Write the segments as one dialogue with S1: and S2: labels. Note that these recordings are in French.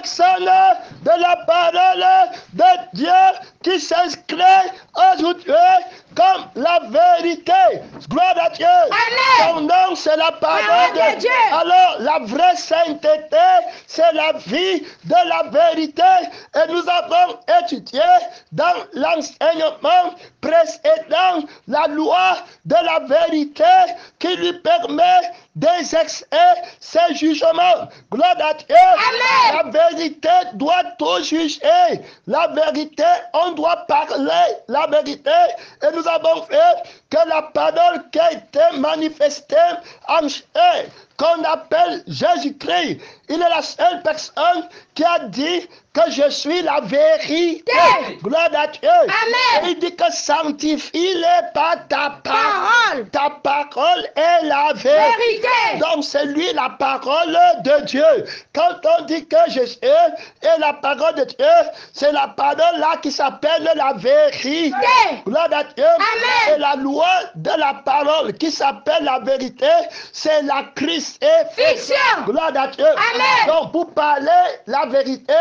S1: personne de la parole de Dieu qui s'inscrit aujourd'hui comme la vérité. Gloire à Dieu.
S2: Amen.
S1: Son nom, c'est la parole de Dieu. Alors, la vraie sainteté, c'est la vie de la vérité. Et nous avons étudié dans l'enseignement précédent la loi de la vérité qui lui permet d'exercer ses jugements. Gloire à Dieu.
S2: Amen.
S1: La vérité doit tout juger. La vérité, on doit parler la vérité. Et nous avons fait que la parole qui a été manifestée en chair, qu'on appelle Jésus-Christ, il est la seule personne qui a dit que je suis la vérité. Gloire à Dieu.
S2: Amen.
S1: Il dit que sanctifie-les par ta parole. Ta parole est la vérité. Donc c'est lui la parole de Dieu. Quand on dit que Jésus est la parole de Dieu, c'est la parole là qui s'appelle la vérité. Gloire à Dieu.
S2: Amen.
S1: Et la loi de la parole qui s'appelle la vérité, c'est la crucifixion. Gloire à Dieu.
S2: Amen.
S1: Donc pour parler la vérité,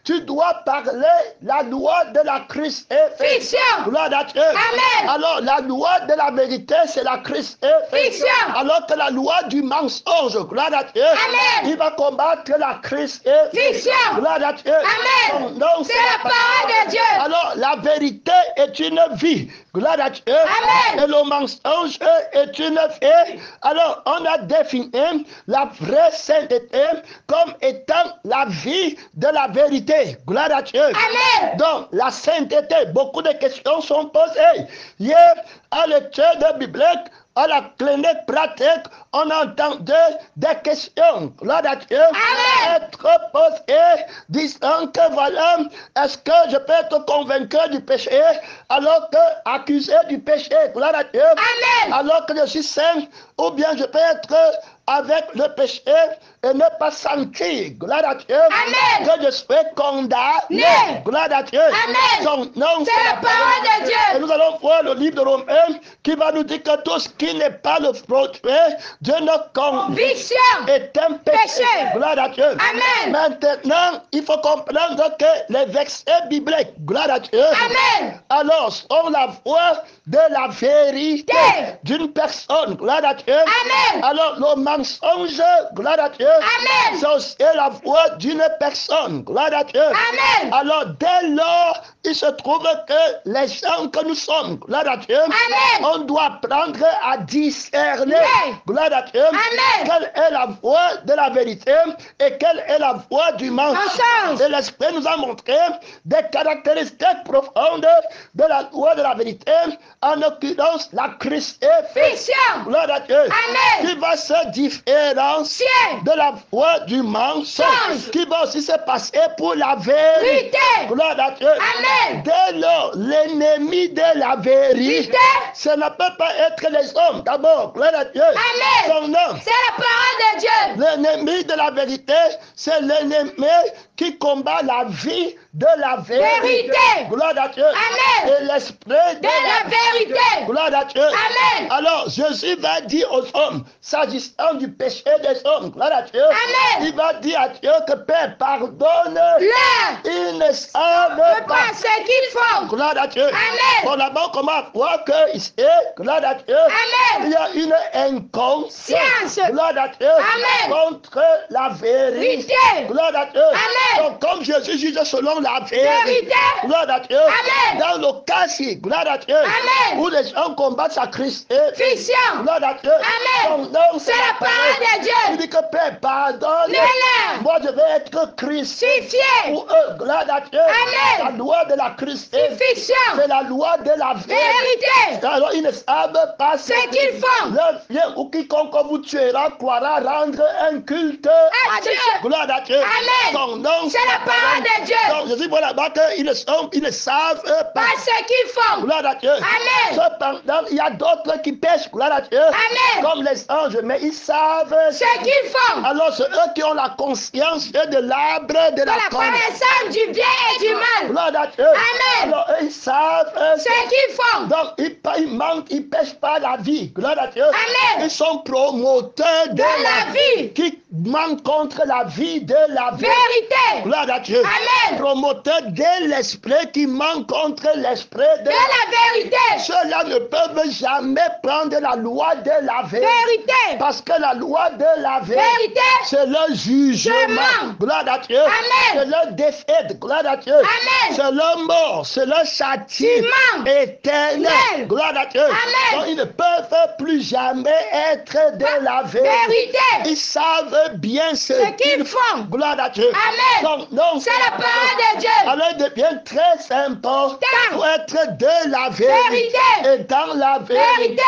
S1: tu dois parler la loi de la crucifixion. Gloire à Dieu.
S2: Amen.
S1: Alors la loi de la vérité, c'est la crucifixion. Alors que la loi du mensonge, gloire à Dieu,
S2: Amen.
S1: il va combattre la crucifixion. Gloire à Dieu.
S2: Amen. C'est la parole de Dieu.
S1: Alors la vérité est une vie. Gloire à Dieu.
S2: Amen.
S1: Et le mensonge est une vie. Alors on a défini la vraie sainteté comme étant la vie de la vérité. Gloire à Dieu.
S2: Amen.
S1: Donc la sainteté, beaucoup de questions sont posées. Hier, à l'étude biblique, à la clinique pratique, on entendait des questions. Gloire à Dieu.
S2: Amen.
S1: Être posées, disant que voilà, est-ce que je peux être convaincu du péché alors que accusé du péché? Gloire à Dieu.
S2: Amen.
S1: Alors que je suis saint, ou bien je peux être avec le péché et ne pas sentir, gloire à Dieu,
S2: Amen.
S1: que je suis condamné. Gloire à Dieu.
S2: Amen.
S1: Son nom,
S2: C'est la parole de Dieu.
S1: Et nous allons voir le livre de Romains qui va nous dire que tout ce qui n'est pas le fruit de notre conviction est un péché. Gloire à Dieu.
S2: Amen.
S1: Maintenant, il faut comprendre que les versets bibliques, gloire à Dieu,
S2: Amen.
S1: alors sont la voix de la vérité d'une personne. Gloire à Dieu.
S2: Amen.
S1: Alors le mensonge, gloire à Dieu,
S2: Amen.
S1: c'est aussi la voix d'une personne. Gloire à Dieu.
S2: Amen.
S1: Alors dès lors, il se trouve que les gens que nous sommes, gloire à Dieu,
S2: Amen.
S1: on doit apprendre à discerner,
S2: Amen.
S1: gloire à Dieu,
S2: Amen.
S1: quelle est la voix de la vérité et quelle est la voix du mensonge. Et l'Esprit nous a montré des caractéristiques profondes de la loi de la vérité, en l'occurrence la crucifixion, gloire à Dieu,
S2: Amen.
S1: qui va se différencier de la voix du mensonge, qui va aussi se passer pour la vérité, gloire à Dieu.
S2: Amen.
S1: Dès lors, l'ennemi de la vérité, ça ne peut pas être les hommes d'abord, gloire à Dieu.
S2: Amen.
S1: Son nom,
S2: c'est la parole de Dieu.
S1: l'ennemi de la vérité, c'est l'ennemi qui combat la vie de la vérité. Gloire à Dieu.
S2: Amen.
S1: Et l'esprit
S2: De la vérité.
S1: Gloire à Dieu.
S2: Amen.
S1: Alors Jésus va dire aux hommes, s'agissant du péché des hommes, gloire à Dieu,
S2: Amen.
S1: il va dire à Dieu que Père, pardonne-leur. Ils ne savent
S2: Pas
S1: pas.
S2: ce qu'ils font.
S1: Gloire à Dieu.
S2: Amen.
S1: Bon, d'abord, comment voir que ici, gloire à Dieu,
S2: Amen.
S1: il y a une inconscience, gloire à Dieu,
S2: Amen.
S1: contre la vérité. Gloire à Dieu.
S2: Amen.
S1: Donc, comme Jésus juge selon la vérité, gloire à Dieu,
S2: Amen.
S1: dans le cas-ci, gloire à Dieu,
S2: Amen.
S1: où les gens combattent sa Christ,
S2: Fiction.
S1: gloire à Dieu,
S2: Amen.
S1: son nom,
S2: C'est la parole de Dieu.
S1: il dit que Père, pardonne,
S2: Leur.
S1: moi je vais être crucifié pour eux, gloire à Dieu.
S2: Amen.
S1: La loi de la crucifixion,
S2: Fiction.
S1: c'est la loi de la vérité.
S2: Vérité.
S1: Alors ils ne savent pas
S2: Ce qu'ils font.
S1: Leur vient ou quiconque vous tuera croira rendre un culte
S2: À Dieu.
S1: gloire à Dieu.
S2: Amen.
S1: Son nom,
S2: C'est la parole de Dieu.
S1: donc Jésus voit là-bas qu'ils ne savent pas.
S2: Pas ce qu'ils font.
S1: Gloire à Dieu.
S2: Amen.
S1: Cependant, il y a d'autres qui pêchent, gloire à Dieu.
S2: Amen.
S1: Comme les anges, mais ils savent.
S2: Ce qu'ils font.
S1: Alors, c'est eux qui ont la conscience de l'arbre de la
S2: La connaissance du bien et du mal.
S1: gloire à Dieu.
S2: Amen.
S1: Alors, eux, ils savent.
S2: Ce qu'ils font.
S1: Donc, ils mentent, ils pêchent pas la vie. Gloire à Dieu.
S2: Amen.
S1: Ils sont promoteurs
S2: De la vie.
S1: Qui contre la vie de la
S2: vérité.
S1: Gloire à Dieu.
S2: Amen.
S1: Promoteur de l'esprit qui manque contre l'esprit de
S2: la vérité.
S1: Ceux-là ne peuvent jamais prendre la loi de la
S2: Vérité.
S1: Parce que la loi de la vérité, c'est le jugement. Gloire à Dieu. C'est le défaite. Gloire à Dieu. C'est le mort. C'est le châtiment éternel. Gloire à Dieu. Donc ils ne peuvent plus jamais être de la vérité. Ils savent bien ce qu'ils font. Gloire à Dieu. Donc, c'est la parole de Dieu. Alors il devient très important pour être de la vérité. Et dans la vérité.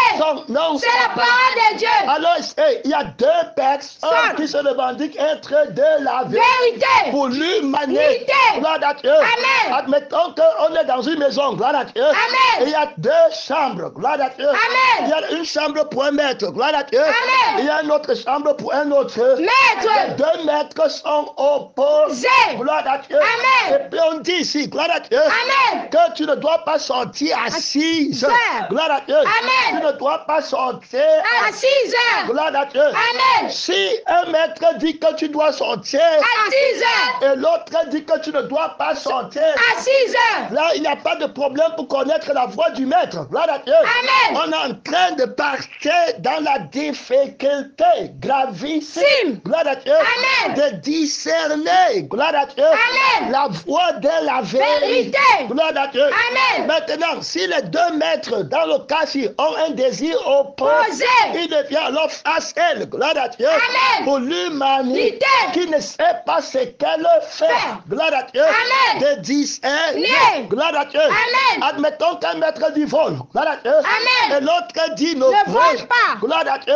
S1: Donc, c'est la parole de Dieu. Alors il y a deux personnes qui se revendiquent être de la vérité. Pour l'humanité. Gloire à Dieu. Admettons qu'on est dans une maison. Gloire à Dieu. Et il y a deux chambres. Gloire à Dieu. Il y a une chambre pour un maître. Gloire à Dieu. Il y a une autre chambre pour un autre maître. Les deux maîtres sont opposés. Gloire à Dieu. Et puis on dit ici, gloire à Dieu, que tu ne dois pas sortir à 6 heures. Gloire à Dieu. Tu ne dois pas sortir
S2: à 6 heures.
S1: Gloire à Dieu. Si un maître dit que tu dois sortir
S2: à 6 heures
S1: et l'autre dit que tu ne dois pas sortir
S2: à 6 heures,
S1: là il n'y a pas de problème pour connaître la voix du maître. Gloire à Dieu. On est en train de partir dans la difficulté gravissime. Gloire à Dieu. De discerner. Gloire à Dieu. La voix de la vérité. Gloire à Dieu. Maintenant, si les deux maîtres, dans le cas-ci, ont un désir opposé, il devient alors facile. Gloire à Dieu. Pour l'humanité qui ne sait pas ce qu'elle fait. Gloire à Dieu. De discerner. Gloire à Dieu. Admettons qu'un maître dit vol. Gloire à Dieu. Et l'autre dit ne vole pas. Gloire à Dieu.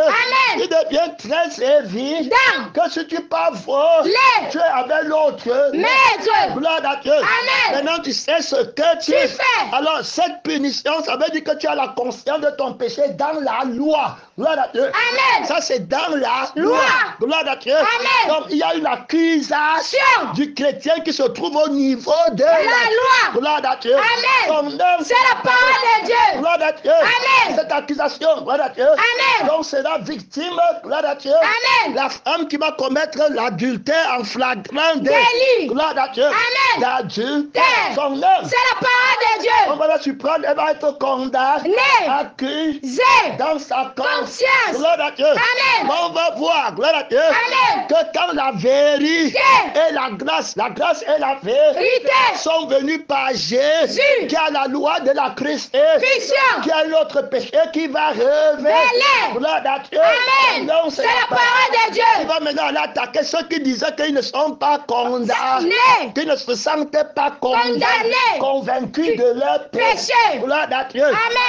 S1: Il devient très évident que si tu pas voler, tu es avec l'autre maître. Gloire à Dieu. Maintenant tu sais ce que tu fais. Alors cette punition, ça veut dire que tu as la conscience de ton péché dans la loi. Gloire à Dieu. Ça c'est dans la loi. Gloire à Dieu. Donc il y a une accusation du chrétien qui se trouve au niveau de la loi. Gloire à Dieu. C'est la parole de Dieu. Gloire à Dieu. Cette accusation, gloire à Dieu. Donc c'est la victime, gloire à Dieu. La femme qui va commettre l'adultère en flagrant délit. Gloire à Dieu. D'adultère. Son homme. C'est la parole de Dieu. On va la surprendre, elle va être condamnée, accusée dans sa conscience. Gloire à Dieu. Mais on va voir, gloire à Dieu, que quand la vérité et la grâce et la vérité sont venues par Jésus, qui a la loi de la crucifixion, qui a l'autre péché qui va révéler. Gloire à Dieu. Donc c'est la parole de Dieu. Il va maintenant aller attaquer ceux qui disaient qu'ils ne sont pas condamnés, qui ne se sentaient pas condamnés, convaincus de leur péché. Gloire à Dieu.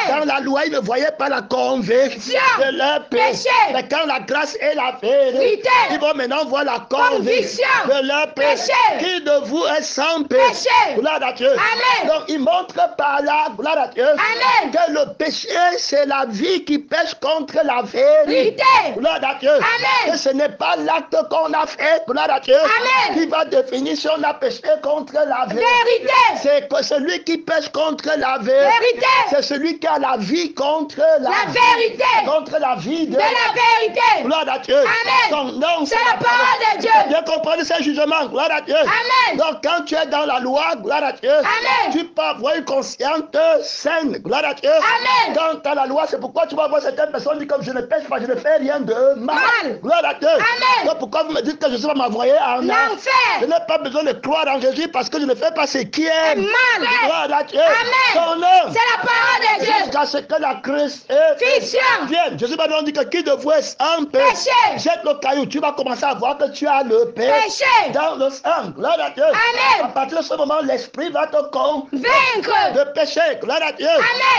S1: Quand la loi, ils ne voyaient pas la conviction de leur péché. Mais quand la grâce et la vérité, ils vont maintenant voir la conviction de leur péché. Qui de vous est sans péché? Gloire à Dieu. Donc il montre par là, gloire à Dieu, que le péché c'est la vie qui pêche contre la vérité. Gloire à Dieu. Que ce n'est pas l'acte qu'on a fait, gloire à Dieu, qui va définir si on a péché contre la vérité. C'est que celui qui pêche contre la vérité, c'est celui qui a la vie contre la vérité. Contre la vie de la vérité. Gloire à Dieu. Donc, c'est la parole de Dieu. Bien comprendre ce jugement. Gloire à Dieu. Donc quand tu es dans la loi, gloire à Dieu, tu peux avoir une conscience saine. Gloire à Dieu. Quand tu as la loi, c'est pourquoi tu vas voir certaines personnes dire comme je ne pêche pas, je ne fais rien de mal. Gloire à Dieu. Donc pourquoi vous me dites que Jésus va m'envoyer en enfer? Je n'ai pas besoin de croire en Jésus parce que je ne fais pas ce qui est mal. Gloire à Dieu. Ton nom. C'est la parole de Dieu. Jusqu'à ce que la crucifixion vienne. Jésus va nous dire que qui de vous est sans péché, jette le caillou. Tu vas commencer à voir que tu as le péché dans le sang. Gloire à Dieu. À partir de ce moment, l'esprit va te convaincre de péché. Gloire à Dieu.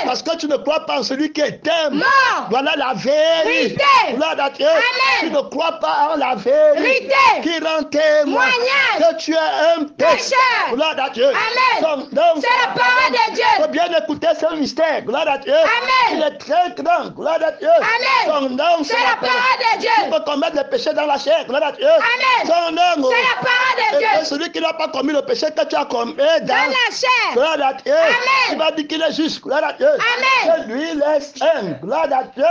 S1: Parce que tu ne crois pas en celui qui est mort. Voilà la vérité. Gloire à Dieu. Tu ne crois pas en la vérité qui rend témoignage que tu es un pécheur. Gloire à Dieu. Donc, c'est la parole de Dieu. Il faut bien écouter ce mystère. Gloire à Dieu. Il est très grand. Gloire à Dieu. Son nom, c'est la parole de Dieu. Tu peux commettre le péché dans la chair. Gloire à Dieu. Son nom, c'est la parole de Dieu. Et celui qui n'a pas commis le péché que tu as commis dans la chair. Gloire à Dieu. Il va dire qu'il est juste. Gloire à Dieu. Que lui, il est saint. Gloire à Dieu.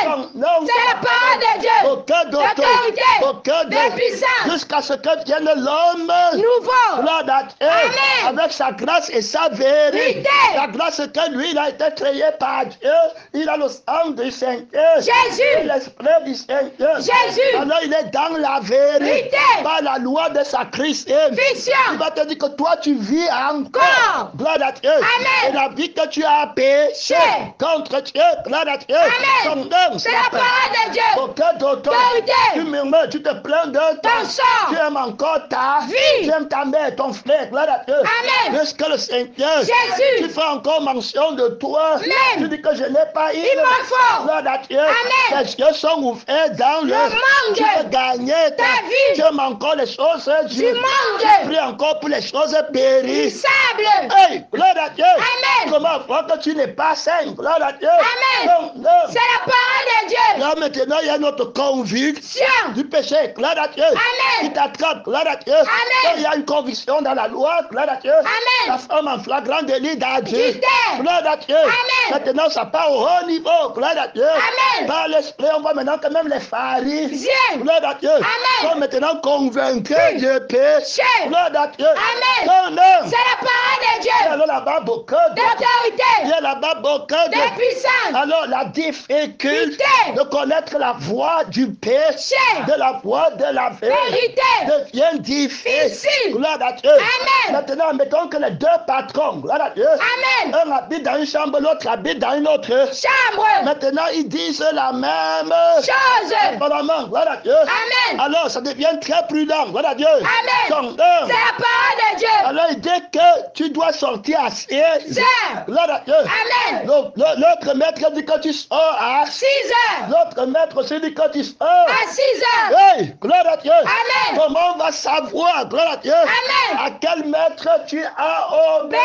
S1: Son nom, c'est la parole de Dieu. Aucun d'autorité au cœur
S2: des puissants,
S1: jusqu'à ce que vienne l'homme
S2: nouveau,
S1: gloire à Dieu,
S2: Amen.
S1: avec sa grâce et sa vérité. La grâce que lui, il a été créé par Dieu. Il a le sang du Seigneur.
S2: Jésus,
S1: L'esprit du Seigneur.
S2: Jésus,
S1: Alors il est dans la vérité. Par la loi de sa Christ. Il
S2: fiction,
S1: va te dire que toi tu vis encore.
S2: corps,
S1: Gloire à Dieu.
S2: Amen.
S1: Et la vie que tu as péché contre Dieu. Gloire à Dieu. Son
S2: Amen.
S1: nom,
S2: C'est la parole de Dieu.
S1: aucun d'autre.
S2: Vérité.
S1: Tu murmures, tu te plains de
S2: Ton sang.
S1: tu aimes encore ta
S2: Vie.
S1: Tu aimes ta mère, ton frère. Gloire à Dieu.
S2: Amen.
S1: Jusque le Seigneur.
S2: Jésus.
S1: Tu fais encore mention de toi.
S2: Amen.
S1: Tu dis que je n'ai pas eu.
S2: Il m'en faut.
S1: Gloire à Dieu.
S2: Amen.
S1: Les yeux sont ouverts dans le
S2: monde.
S1: Tu veux gagner
S2: Ta vie.
S1: Tu aimes encore les choses
S2: Du monde.
S1: Tu pries encore pour les choses
S2: Du
S1: péries.
S2: sable.
S1: Hey, gloire à Dieu.
S2: Amen.
S1: Comment voir que tu n'es pas saint? Gloire à Dieu.
S2: Amen.
S1: Non, non.
S2: C'est la parole de Dieu.
S1: Là maintenant, il y a notre conviction du péché. Gloire à Dieu.
S2: Amen.
S1: Qui t'attrape. Gloire à Dieu.
S2: Amen.
S1: Quand il y a une conviction dans la loi. Gloire à Dieu.
S2: Amen.
S1: La femme en flagrant délit d'Adieu.
S2: Justin.
S1: Gloire à Dieu.
S2: Amen.
S1: Maintenant, ça part au haut niveau. Gloire à Dieu.
S2: Amen.
S1: Par l'esprit, on voit maintenant que même les pharisiens.
S2: Viens.
S1: Gloire à Dieu.
S2: Amen.
S1: Sont maintenant convaincus
S2: Oui.
S1: du péché. Gloire à Dieu.
S2: Amen.
S1: Son nom.
S2: C'est la parole de
S1: Et
S2: Dieu.
S1: alors là-bas, beaucoup de
S2: D'autorité.
S1: il y a là-bas beaucoup
S2: Des
S1: de
S2: puissances.
S1: alors la difficulté de connaître la voie du péché, de la voie de la vérité devient difficile. Gloire à Dieu.
S2: Amen.
S1: Maintenant, mettons que les deux patrons, gloire à Dieu,
S2: Amen.
S1: un habite dans une chambre, l'autre habite dans une autre.
S2: Chambre.
S1: Maintenant, ils disent la même
S2: Chose.
S1: apparemment, gloire à Dieu.
S2: Amen.
S1: Alors, ça devient très prudent, gloire à Dieu.
S2: Amen.
S1: Son
S2: C'est
S1: homme.
S2: la parole de Dieu.
S1: Alors, il dit que tu dois sortir à 6
S2: heures.
S1: Gloire à Dieu.
S2: Amen.
S1: L'autre maître dit que tu sors à
S2: 6 heures.
S1: L'autre maître aussi dit que tu sors.
S2: À 6 heures.
S1: Hey, gloire à Dieu.
S2: Amen.
S1: Comment on va savoir, gloire à Dieu,
S2: Amen.
S1: à quel maître tu as obéi?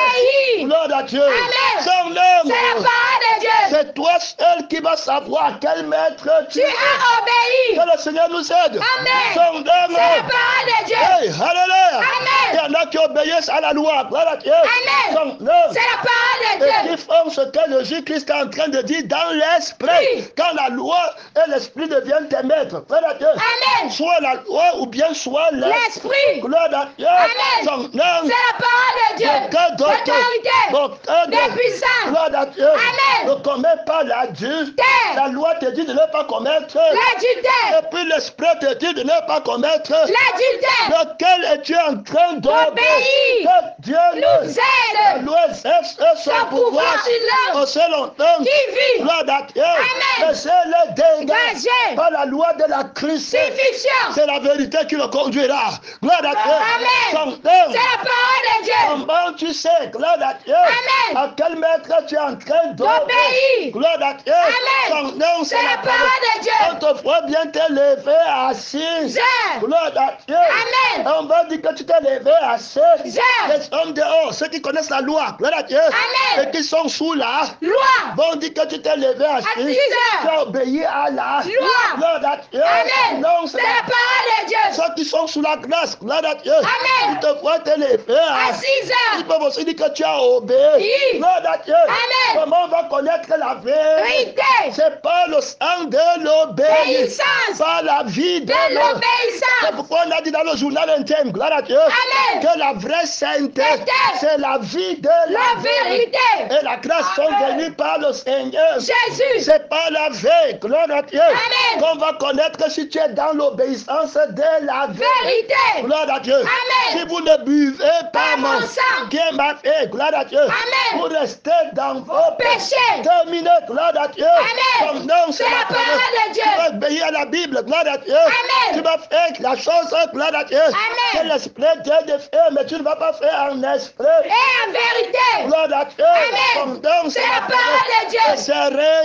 S2: Obéi.
S1: Gloire à Dieu.
S2: Amen.
S1: Son
S2: C'est la
S1: nom.
S2: parole de Dieu.
S1: C'est toi seul qui vas savoir à quel maître tu
S2: Tu as obéi.
S1: Que le Seigneur nous aide.
S2: Amen.
S1: Son nom.
S2: C'est la parole de Dieu.
S1: Hey, alléluia.
S2: Amen.
S1: Il y en a qui obéissent à la loi. Gloire à Dieu.
S2: Amen.
S1: Son nom.
S2: C'est la parole de
S1: Et
S2: Dieu.
S1: qui font ce que le Jésus-Christ est en train de dire dans l'esprit.
S2: Oui.
S1: Quand la loi et l'esprit deviennent tes maîtres. Gloire à Dieu.
S2: Amen.
S1: Soit la loi ou bien soit
S2: L'esprit.
S1: Gloire à Dieu.
S2: Amen.
S1: Son nom.
S2: C'est la parole de Dieu. L'autorité. Des puissants.
S1: Gloire à Dieu.
S2: Amen.
S1: Ne commets pas l'adultère. La loi te dit de ne pas commettre.
S2: L'adultère.
S1: Et puis l'esprit te dit de ne pas commettre.
S2: L'adultère.
S1: Lequel es-tu en train d'obéir? Que Dieu
S2: Nous aide.
S1: nous exerce son pouvoir
S2: sur l'homme
S1: aussi longtemps.
S2: qui vit.
S1: Gloire à Dieu.
S2: Amen.
S1: Mais c'est le dégât
S2: Dégagé.
S1: par la loi de la crucifixion.
S2: Fiction.
S1: C'est la vérité qui le conduira. Gloire à Dieu.
S2: Amen.
S1: Son nom.
S2: C'est la parole de Dieu.
S1: Comment tu sais, gloire à Dieu,
S2: Amen.
S1: à quel maître tu es en train d'obéir?
S2: D'obéir.
S1: Gloire à Dieu.
S2: Amen.
S1: Son nom,
S2: C'est la parole de Dieu.
S1: On te voit bien te lever à 6.
S2: Heures.
S1: Gloire à Dieu.
S2: Amen.
S1: On va dire que tu t'es levé à 6.
S2: Heures.
S1: Les hommes dehors, ceux qui connaissent la loi, gloire à Dieu,
S2: Amen.
S1: et qui sont sous la
S2: Loi.
S1: vont dire que tu t'es levé à 6.
S2: 6 heures.
S1: Tu as obéi à la
S2: Loi.
S1: gloire à Dieu.
S2: Amen.
S1: Non,
S2: C'est la parole de Dieu.
S1: ceux qui sont sous la grâce, gloire à Dieu.
S2: Amen.
S1: Ils te voient te lever
S2: À 6
S1: ils
S2: heures.
S1: peuvent aussi dire que tu as obéi.
S2: Oui.
S1: Gloire à Dieu.
S2: Amen.
S1: Comment on va connaître la vérité?
S2: Vérité.
S1: C'est pas le sang de l'obéissance.
S2: Obéissance.
S1: Pas la vie de
S2: De
S1: C'est
S2: l'obéissance.
S1: pourquoi on a dit dans le journal intime, gloire à Dieu,
S2: Amen.
S1: que la vraie sainteté, c'est la vie de
S2: La vérité.
S1: Et la grâce sont
S2: Amen.
S1: venues par le Seigneur.
S2: Jésus.
S1: C'est pas la veille, gloire à Dieu,
S2: Amen.
S1: qu'on va connaître que si tu es dans l'obéissance de la
S2: Vérité.
S1: gloire à Dieu.
S2: Amen.
S1: Si vous ne buvez pas
S2: Pas mon sang.
S1: qui est ma fait, gloire à Dieu.
S2: Amen.
S1: Vous restez dans vos
S2: péchés.
S1: Terminez, gloire à Dieu.
S2: Amen.
S1: Ton nom,
S2: C'est la parole de Dieu.
S1: Tu vas obéir à la Bible, gloire à Dieu.
S2: Amen.
S1: Tu vas faire la chose, gloire à Dieu.
S2: Amen.
S1: Que l'esprit Dieu de faire, mais tu ne vas pas faire en esprit.
S2: Et en vérité.
S1: Gloire à Dieu.
S2: Amen.
S1: Ton nom,
S2: C'est la parole de Dieu.
S1: Et c'est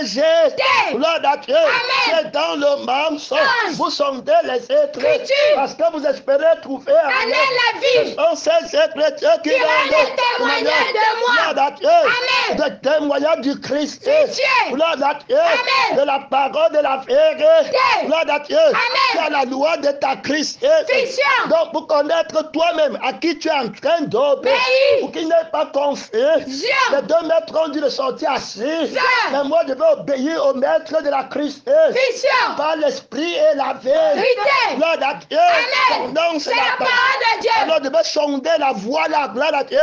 S1: rejeté. Gloire à Dieu.
S2: Amen.
S1: C'est dans le mensonge. Vous sondez les êtres.
S2: Écriture.
S1: Parce que vous espérez trouver en
S2: Allez
S1: eux.
S2: la vie.
S1: Ce sont ces êtres qui
S2: Qui rendent témoignage de moi.
S1: Gloire à Dieu.
S2: Amen.
S1: De témoignage du Christ.
S2: C'est Dieu.
S1: Gloire à Dieu.
S2: Amen.
S1: De la parole de la vérité. Gloire à Dieu. Tu as la loi de ta Christ. Donc, pour connaître toi-même à qui tu es en train d'obéir, pour qu'il n'ait pas conflit, les deux maîtres ont dû le sortir assis. Mais moi, je vais obéir au maître de la Christ. Par l'esprit et la vérité. Gloire à Dieu. Donc, c'est la parole de Dieu. Alors, je vais sonder la voie, la gloire à Dieu.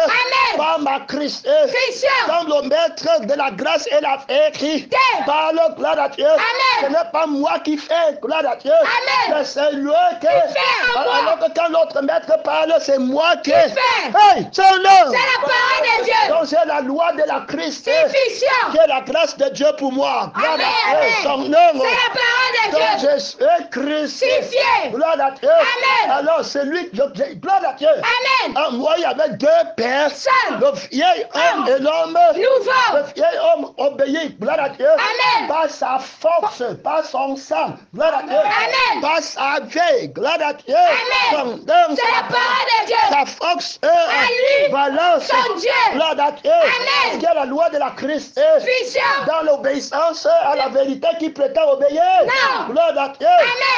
S1: Par ma Christ. Comme le maître de la grâce et la vérité. Par le gloire à Dieu. Ce n'est pas moi qui fais, gloire à Dieu. Mais c'est lui qui fait. Alors que quand l'autre maître parle, c'est moi qui fais. Hey, c'est la
S2: parole de Dieu.
S1: Donc, c'est la loi de la Christ. C'est la grâce de Dieu pour moi. Gloire à Dieu. Son nom.
S2: C'est la parole de Dieu.
S1: Donc, je suis crucifié. Gloire à Dieu. Alors, c'est lui, gloire à Dieu. En moi, il y avait deux personnes. Le vieil homme et l'homme nouveau. Le vieil homme obéit, gloire à Dieu. Par sa force, par son sang. Gloire à Dieu. Par sa veille, gloire à Dieu. Son nom.
S2: C'est la parole de Dieu.
S1: Sa force est valence. Gloire à Dieu. Il y a la loi de la Christ. Dans l'obéissance à la vérité qui prétend obéir. Gloire à Dieu.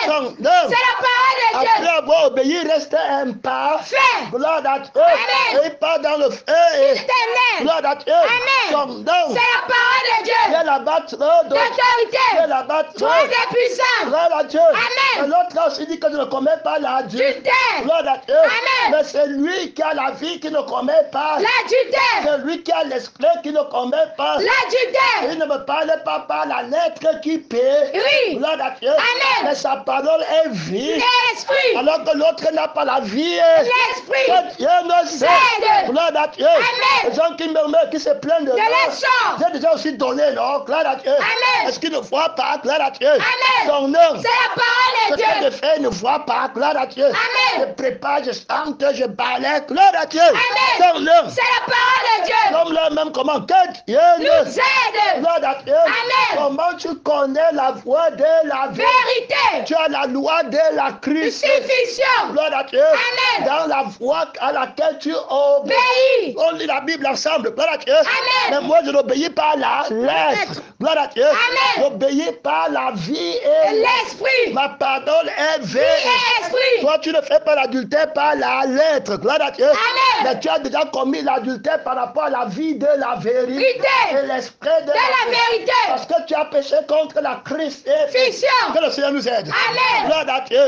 S1: Son nom.
S2: C'est la parole de Dieu.
S1: Après avoir obéi, reste imparfait. Gloire à Dieu. Et pas dans le feu. Gloire à Dieu. Son nom.
S2: C'est la parole de Dieu.
S1: Il y a la battre
S2: d'autorité.
S1: Il y a la battre.
S2: Toi de puissance.
S1: Gloire à Dieu. Et l'autre là aussi dit que je ne commets pas l'adultère. Gloire à Dieu. Mais c'est lui qui a la vie qui ne commet pas l'adultère. C'est lui qui a l'esprit qui ne commet pas l'adultère. Il ne me parle pas par la lettre qui paie. Gloire à Dieu. Mais sa parole est vie. L'esprit. Alors que l'autre n'a pas la vie. L'esprit. Que Dieu nous aide. Gloire à Dieu. Les gens qui murmurent, qui se plaignent de l'or. J'ai déjà aussi donné l'or. Gloire à Dieu. Est-ce qu'ils ne voient pas? Gloire à Dieu. Son nom.
S2: C'est la parole de Dieu.
S1: Ce que je fais ne voit pas. Gloire à Dieu. Je prépare, je chante, je balaie. Gloire à Dieu. Son nom.
S2: C'est la parole de Dieu.
S1: Comme là même comment que Dieu
S2: nous aide.
S1: Gloire à Dieu. Comment tu connais la voie de la vérité? Tu as la loi de la crucifixion. Gloire à Dieu. Dans la voie à laquelle tu obéis. On lit la Bible ensemble. Gloire à Dieu. Mais moi je n'obéis pas la lettre. Gloire à Dieu. J'obéis pas la vie et l'esprit. Ma parole est vérité. Toi tu ne fais pas l'adultère par la lettre. Gloire à Dieu. Mais tu as déjà commis l'adultère par rapport à la vie de la vérité. Et l'esprit de la vérité. Parce que tu as péché contre la crucifixion. Que le Seigneur nous aide. Gloire à Dieu.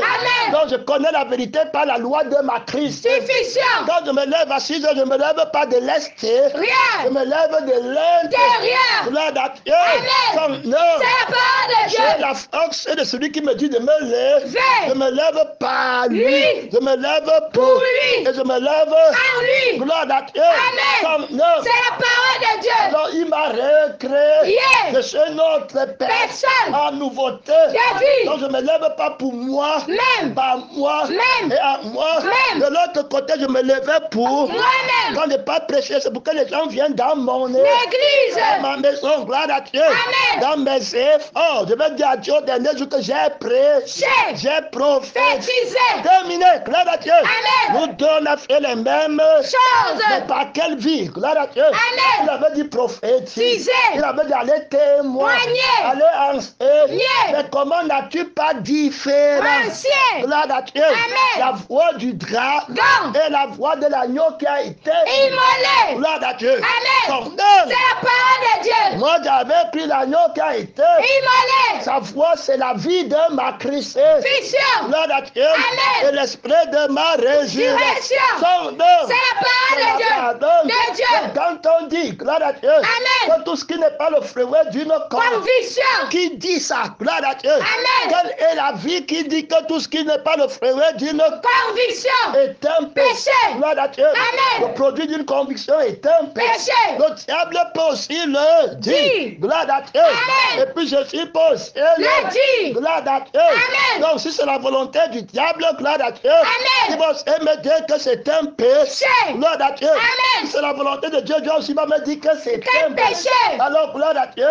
S1: Donc je connais la vérité par la loi de ma crucifixion. Quand je me lève à 6 heures, je ne me lève pas de l'extérieur. Je me lève de l'intérieur. Gloire à Dieu. Son nom.
S2: C'est la parole de Dieu.
S1: C'est la force de celui qui me dit de me lever. Je me lève par lui. Je me lève pour lui. Et je me lève
S2: par lui.
S1: Gloire à Dieu. Son nom.
S2: C'est la parole de Dieu.
S1: Alors il m'a recréé. Je suis notre personne en nouveauté. Donc je ne me lève pas pour moi. Par moi. Et à moi. De l'autre côté, je me levais pour moi-même. Quand je n'ai pas prêché, c'est pour que les gens viennent dans mon église. Dans ma maison. Gloire à Dieu. Dans mes efforts. Je vais dire à Dieu au dernier jour que j'ai prêché. J'ai prophétisé. Terminé. Gloire à Dieu. Nous deux, on a fait les mêmes choses. Mais par quelle vie? Gloire à Dieu. Il avait dit prophétiser. Il avait dit aller témoigner. Aller enseigner. Mais comment n'as-tu pas différencié? Gloire à Dieu. La voix du dragon et la voix de l'agneau qui a été immolé. Gloire à Dieu.
S2: C'est la parole de Dieu.
S1: Moi, j'avais pris l'agneau qui a été immolé. Sa voix, c'est la vie de ma crucifixion. Gloire à Dieu. Et l'esprit de ma résurrection. Son nom.
S2: C'est la parole de Dieu.
S1: Quand on dit, gloire à Dieu, que tout ce qui n'est pas le fruit d'une conviction, qui dit ça, gloire à Dieu. Quelle est la vie qui dit que tout ce qui n'est pas le fruit d'une conviction est un péché? Gloire à Dieu. Le produit d'une conviction est un péché. Le diable peut aussi le dire. Gloire à Dieu. Et puis je suis posé le dire. Gloire à Dieu. Donc si c'est la volonté du diable, gloire à Dieu, il va me dire que c'est un péché. Gloire à Dieu. Si c'est la volonté de Dieu, Dieu aussi va me dire que c'est un péché. Alors gloire à Dieu.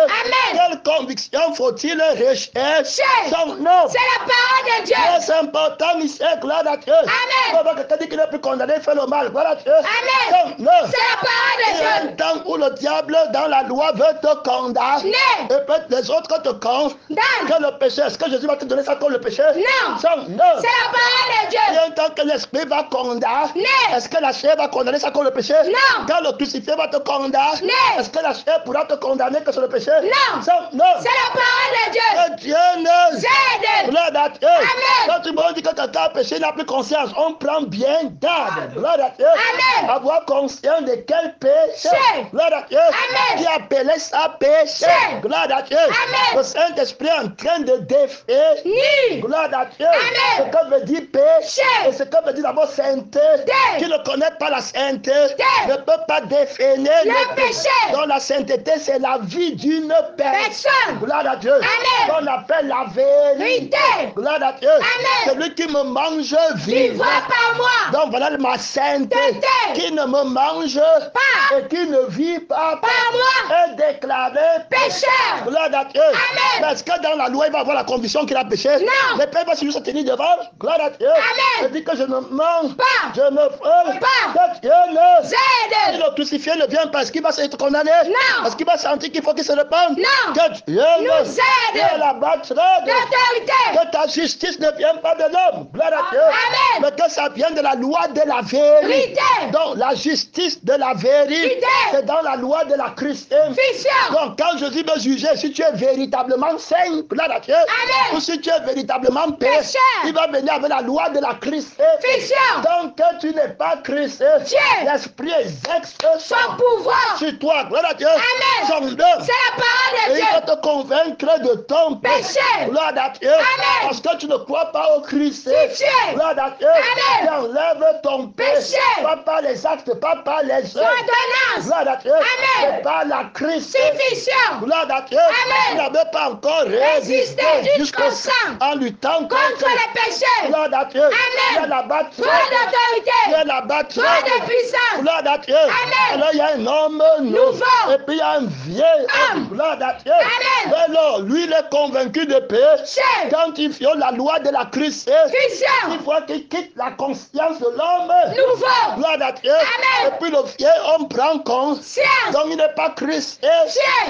S1: Quelle conviction faut-il rejeter? Son nom.
S2: C'est la parole de Dieu.
S1: C'est important, Michel. Gloire à Dieu.
S2: Amen.
S1: Quelqu'un dit qu'il n'est plus condamné, fait le mal. Gloire à Dieu.
S2: Amen.
S1: Son nom.
S2: C'est la parole de
S1: Il y a un
S2: Dieu.
S1: temps où le diable, dans la loi, veut te condamner. Et peut-être les autres te condamnent. Que le péché. Est-ce que Jésus va te donner ça comme le péché?
S2: Non.
S1: Son nom.
S2: C'est la parole de Dieu.
S1: Il y a un temps que l'esprit va condamner. Est-ce que la chair va condamner ça comme le péché?
S2: Non.
S1: Quand le crucifié va te condamner. Est-ce que la chair pourra te condamner que c'est le péché?
S2: Non.
S1: Non.
S2: C'est la parole de Dieu.
S1: Que Dieu nous
S2: aide.
S1: Gloire à Dieu.
S2: Amen.
S1: Quand tu me dis que quelqu'un a péché, il n'a plus conscience. On prend bien garde. Gloire à Dieu.
S2: Amen.
S1: Avoir conscience de quel péché. Gloire à Dieu.
S2: Amen.
S1: Qui appelait ça péché. Gloire à Dieu.
S2: Amen.
S1: Le Saint-Esprit est en train de défaire. Gloire à Dieu.
S2: Amen.
S1: Ce que veut dire péché. Et ce que veut dire d'abord sainteté. Qui ne connaît pas la sainteté ne peut pas définir
S2: le péché.
S1: Donc la sainteté, c'est la vie d'une personne. Gloire à Dieu.
S2: Amen.
S1: On appelle la vérité. Gloire à Dieu.
S2: Amen.
S1: Celui qui me mange vivra
S2: par moi.
S1: Donc voilà ma sainteté. Qui ne me mange
S2: pas
S1: et qui ne vit pas
S2: par moi
S1: est déclaré
S2: pécheur.
S1: Gloire à Dieu.
S2: Amen.
S1: Parce que dans la loi, il va avoir la conviction qu'il a péché.
S2: Non.
S1: Le Père va se tenir devant. Gloire à Dieu.
S2: Amen.
S1: Il dit que je ne mens
S2: pas.
S1: Je ne ferai
S2: pas.
S1: Que Dieu ne
S2: aide.
S1: Si le crucifié ne vient parce qu'il va être condamné.
S2: Non.
S1: Parce qu'il va sentir qu'il faut qu'il se répande.
S2: Non.
S1: Que Dieu
S2: nous aide.
S1: Que la
S2: d'autorité.
S1: Que ta justice ne vienne pas de l'homme. Gloire à Dieu.
S2: Amen.
S1: Mais que ça vienne de la loi de la vérité.
S2: Vérité.
S1: Donc la justice de la vérité. C'est dans la loi de la crucifixion. Donc quand Jésus veut juger si tu es véritablement saint, gloire à Dieu, ou si tu es véritablement pécheur, il va venir avec la loi de la crucifixion. Donc que tu n'es pas crucifié, l'esprit exerce
S2: son pouvoir
S1: sur toi. Gloire à Dieu.
S2: Amen.
S1: Son œuvre.
S2: C'est la parole de
S1: Et
S2: Dieu.
S1: il va te convaincre de ton
S2: péché.
S1: Gloire à Dieu.
S2: Amen.
S1: Parce que tu ne crois pas au crucifixion. Gloire à Dieu.
S2: Amen.
S1: Tu enlèves ton péché. Pas par les actes, pas par les œuvres. Gloire à Dieu.
S2: Amen.
S1: Mais par la crucifixion. Gloire à Dieu.
S2: Amen.
S1: Tu n'avais pas encore résisté jusqu'au sang en luttant
S2: contre les péchés.
S1: Gloire à Dieu.
S2: Amen.
S1: Tu es là-bas.
S2: Toi d'autorité.
S1: Tu es là-bas.
S2: Toi de puissance.
S1: Gloire à Dieu.
S2: Amen.
S1: Alors il y a un homme
S2: nouveau.
S1: Et puis il y a un vieil homme. Gloire à Dieu.
S2: Amen.
S1: Alors lui il est convaincu de péché. Quand il viole la loi de la crucifixion, il faut qu'il quitte la conscience de l'homme
S2: nouveau.
S1: Gloire à Dieu.
S2: Amen.
S1: Et puis le vieil homme prend conscience. Donc il n'est pas crucifié.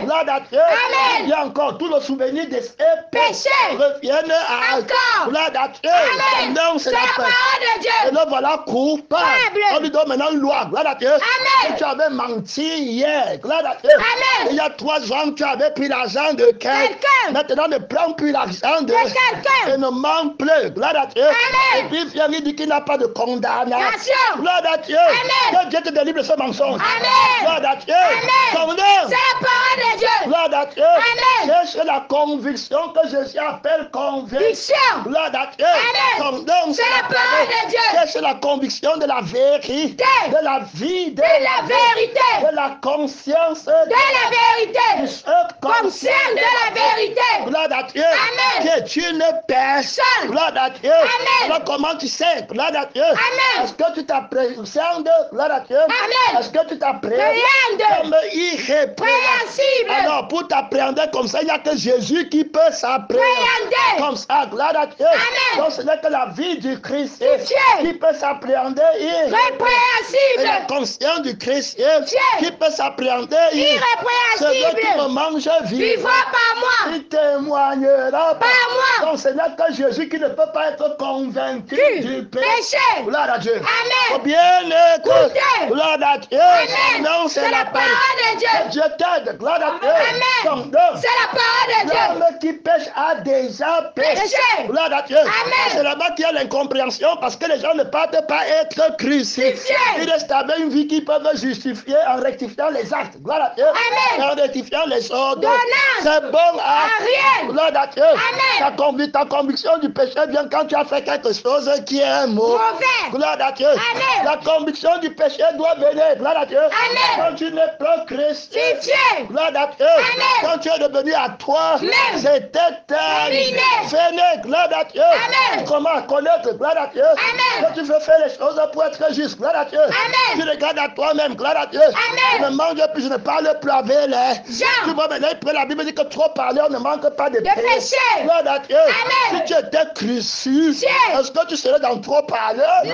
S1: Gloire à Dieu.
S2: Amen.
S1: Il y a encore tout le souvenir de ses
S2: péchés.
S1: Reviennent à
S2: encore.
S1: Gloire à Dieu.
S2: Amen.
S1: Non, c'est la
S2: parole de Dieu.
S1: Et le voilà coupable. On lui donne maintenant une loi. Gloire à Dieu.
S2: Amen.
S1: Et tu avais menti hier. Gloire à Dieu.
S2: Amen.
S1: Il y a 3 ans, tu avais pris l'argent de quelqu'un. Maintenant, ne prends plus l'argent de quelqu'un. Et ne mens plus. Gloire à Dieu.
S2: Amen.
S1: Et puis, il dit qu'il n'a pas de condamnation. Gloire à Dieu.
S2: Amen.
S1: Que Dieu te délivre de ce mensonge.
S2: Amen.
S1: Gloire à Dieu.
S2: Amen. C'est la parole de Dieu.
S1: Gloire à Dieu.
S2: Amen.
S1: C'est la conviction que Jésus appelle conviction. Gloire à Dieu.
S2: Amen. C'est la parole de Dieu.
S1: C'est la conviction de la vérité. De la vie.
S2: De la vérité.
S1: De la conscience.
S2: De la vérité.
S1: Conscience
S2: de la vérité.
S1: Gloire à Dieu.
S2: Amen.
S1: Que tu ne personne. Gloire à Dieu.
S2: Amen.
S1: Alors comment tu sais? Gloire à Dieu.
S2: Amen.
S1: Est-ce que tu t'appréhendes? Gloire à Dieu.
S2: Amen.
S1: Est-ce que tu t'appréhendes comme irrépréhensible? Alors pour t'appréhender comme ça, il n'y a que Jésus qui peut s'appréhender comme ça. Gloire à Dieu.
S2: Amen.
S1: Donc ce n'est que la vie du Christ qui peut s'appréhender
S2: irrépréhensible.
S1: Et la conscience du Christ qui peut s'appréhender
S2: irrépréhensible.
S1: Celui qui me mange vivra
S2: par moi.
S1: Il témoignera
S2: par moi.
S1: Donc ce n'est que Jésus qui ne peut pas être convaincu du péché. Gloire à Dieu.
S2: Amen.
S1: Faut bien écouter. Gloire à Dieu.
S2: Amen.
S1: Non, c'est la parole
S2: de Dieu.
S1: Dieu t'aide. Gloire à Dieu.
S2: Amen. C'est la parole de Dieu.
S1: L'homme qui pêche a déjà péché. Gloire à Dieu.
S2: Amen.
S1: C'est là-bas qu'il y a l'incompréhension parce que les gens ne partent pas être crucifiés. Ils restent avec une vie qu'ils peuvent justifier en rectifiant les actes. Gloire à Dieu.
S2: Amen.
S1: En rectifiant les ordres.
S2: C'est
S1: bon à
S2: rien.
S1: Gloire à Dieu.
S2: Amen.
S1: Ta conviction du péché vient quand tu as fait quelque chose qui est mauvais. Gloire à Dieu.
S2: Amen.
S1: La conviction du péché doit venir. Gloire à Dieu.
S2: Amen.
S1: Quand tu n'es pas chrétien. Gloire à Dieu.
S2: Amen.
S1: Quand tu es devenu à toi, c'était terminé. affiner, gloire à Dieu.
S2: Amen.
S1: Comment connaître, gloire à Dieu.
S2: Amen.
S1: Que tu veux faire les choses pour être juste, gloire à Dieu.
S2: Amen.
S1: Tu regardes à toi-même, gloire à Dieu.
S2: Amen.
S1: Je ne mange plus, je ne parle plus avec les.
S2: Jean.
S1: Tu vois maintenant, la Bible dit que trop parler, on ne manque pas de
S2: péché.
S1: Gloire à Dieu.
S2: Amen.
S1: Si tu étais Christ, est-ce que tu serais dans trop parler?
S2: Non.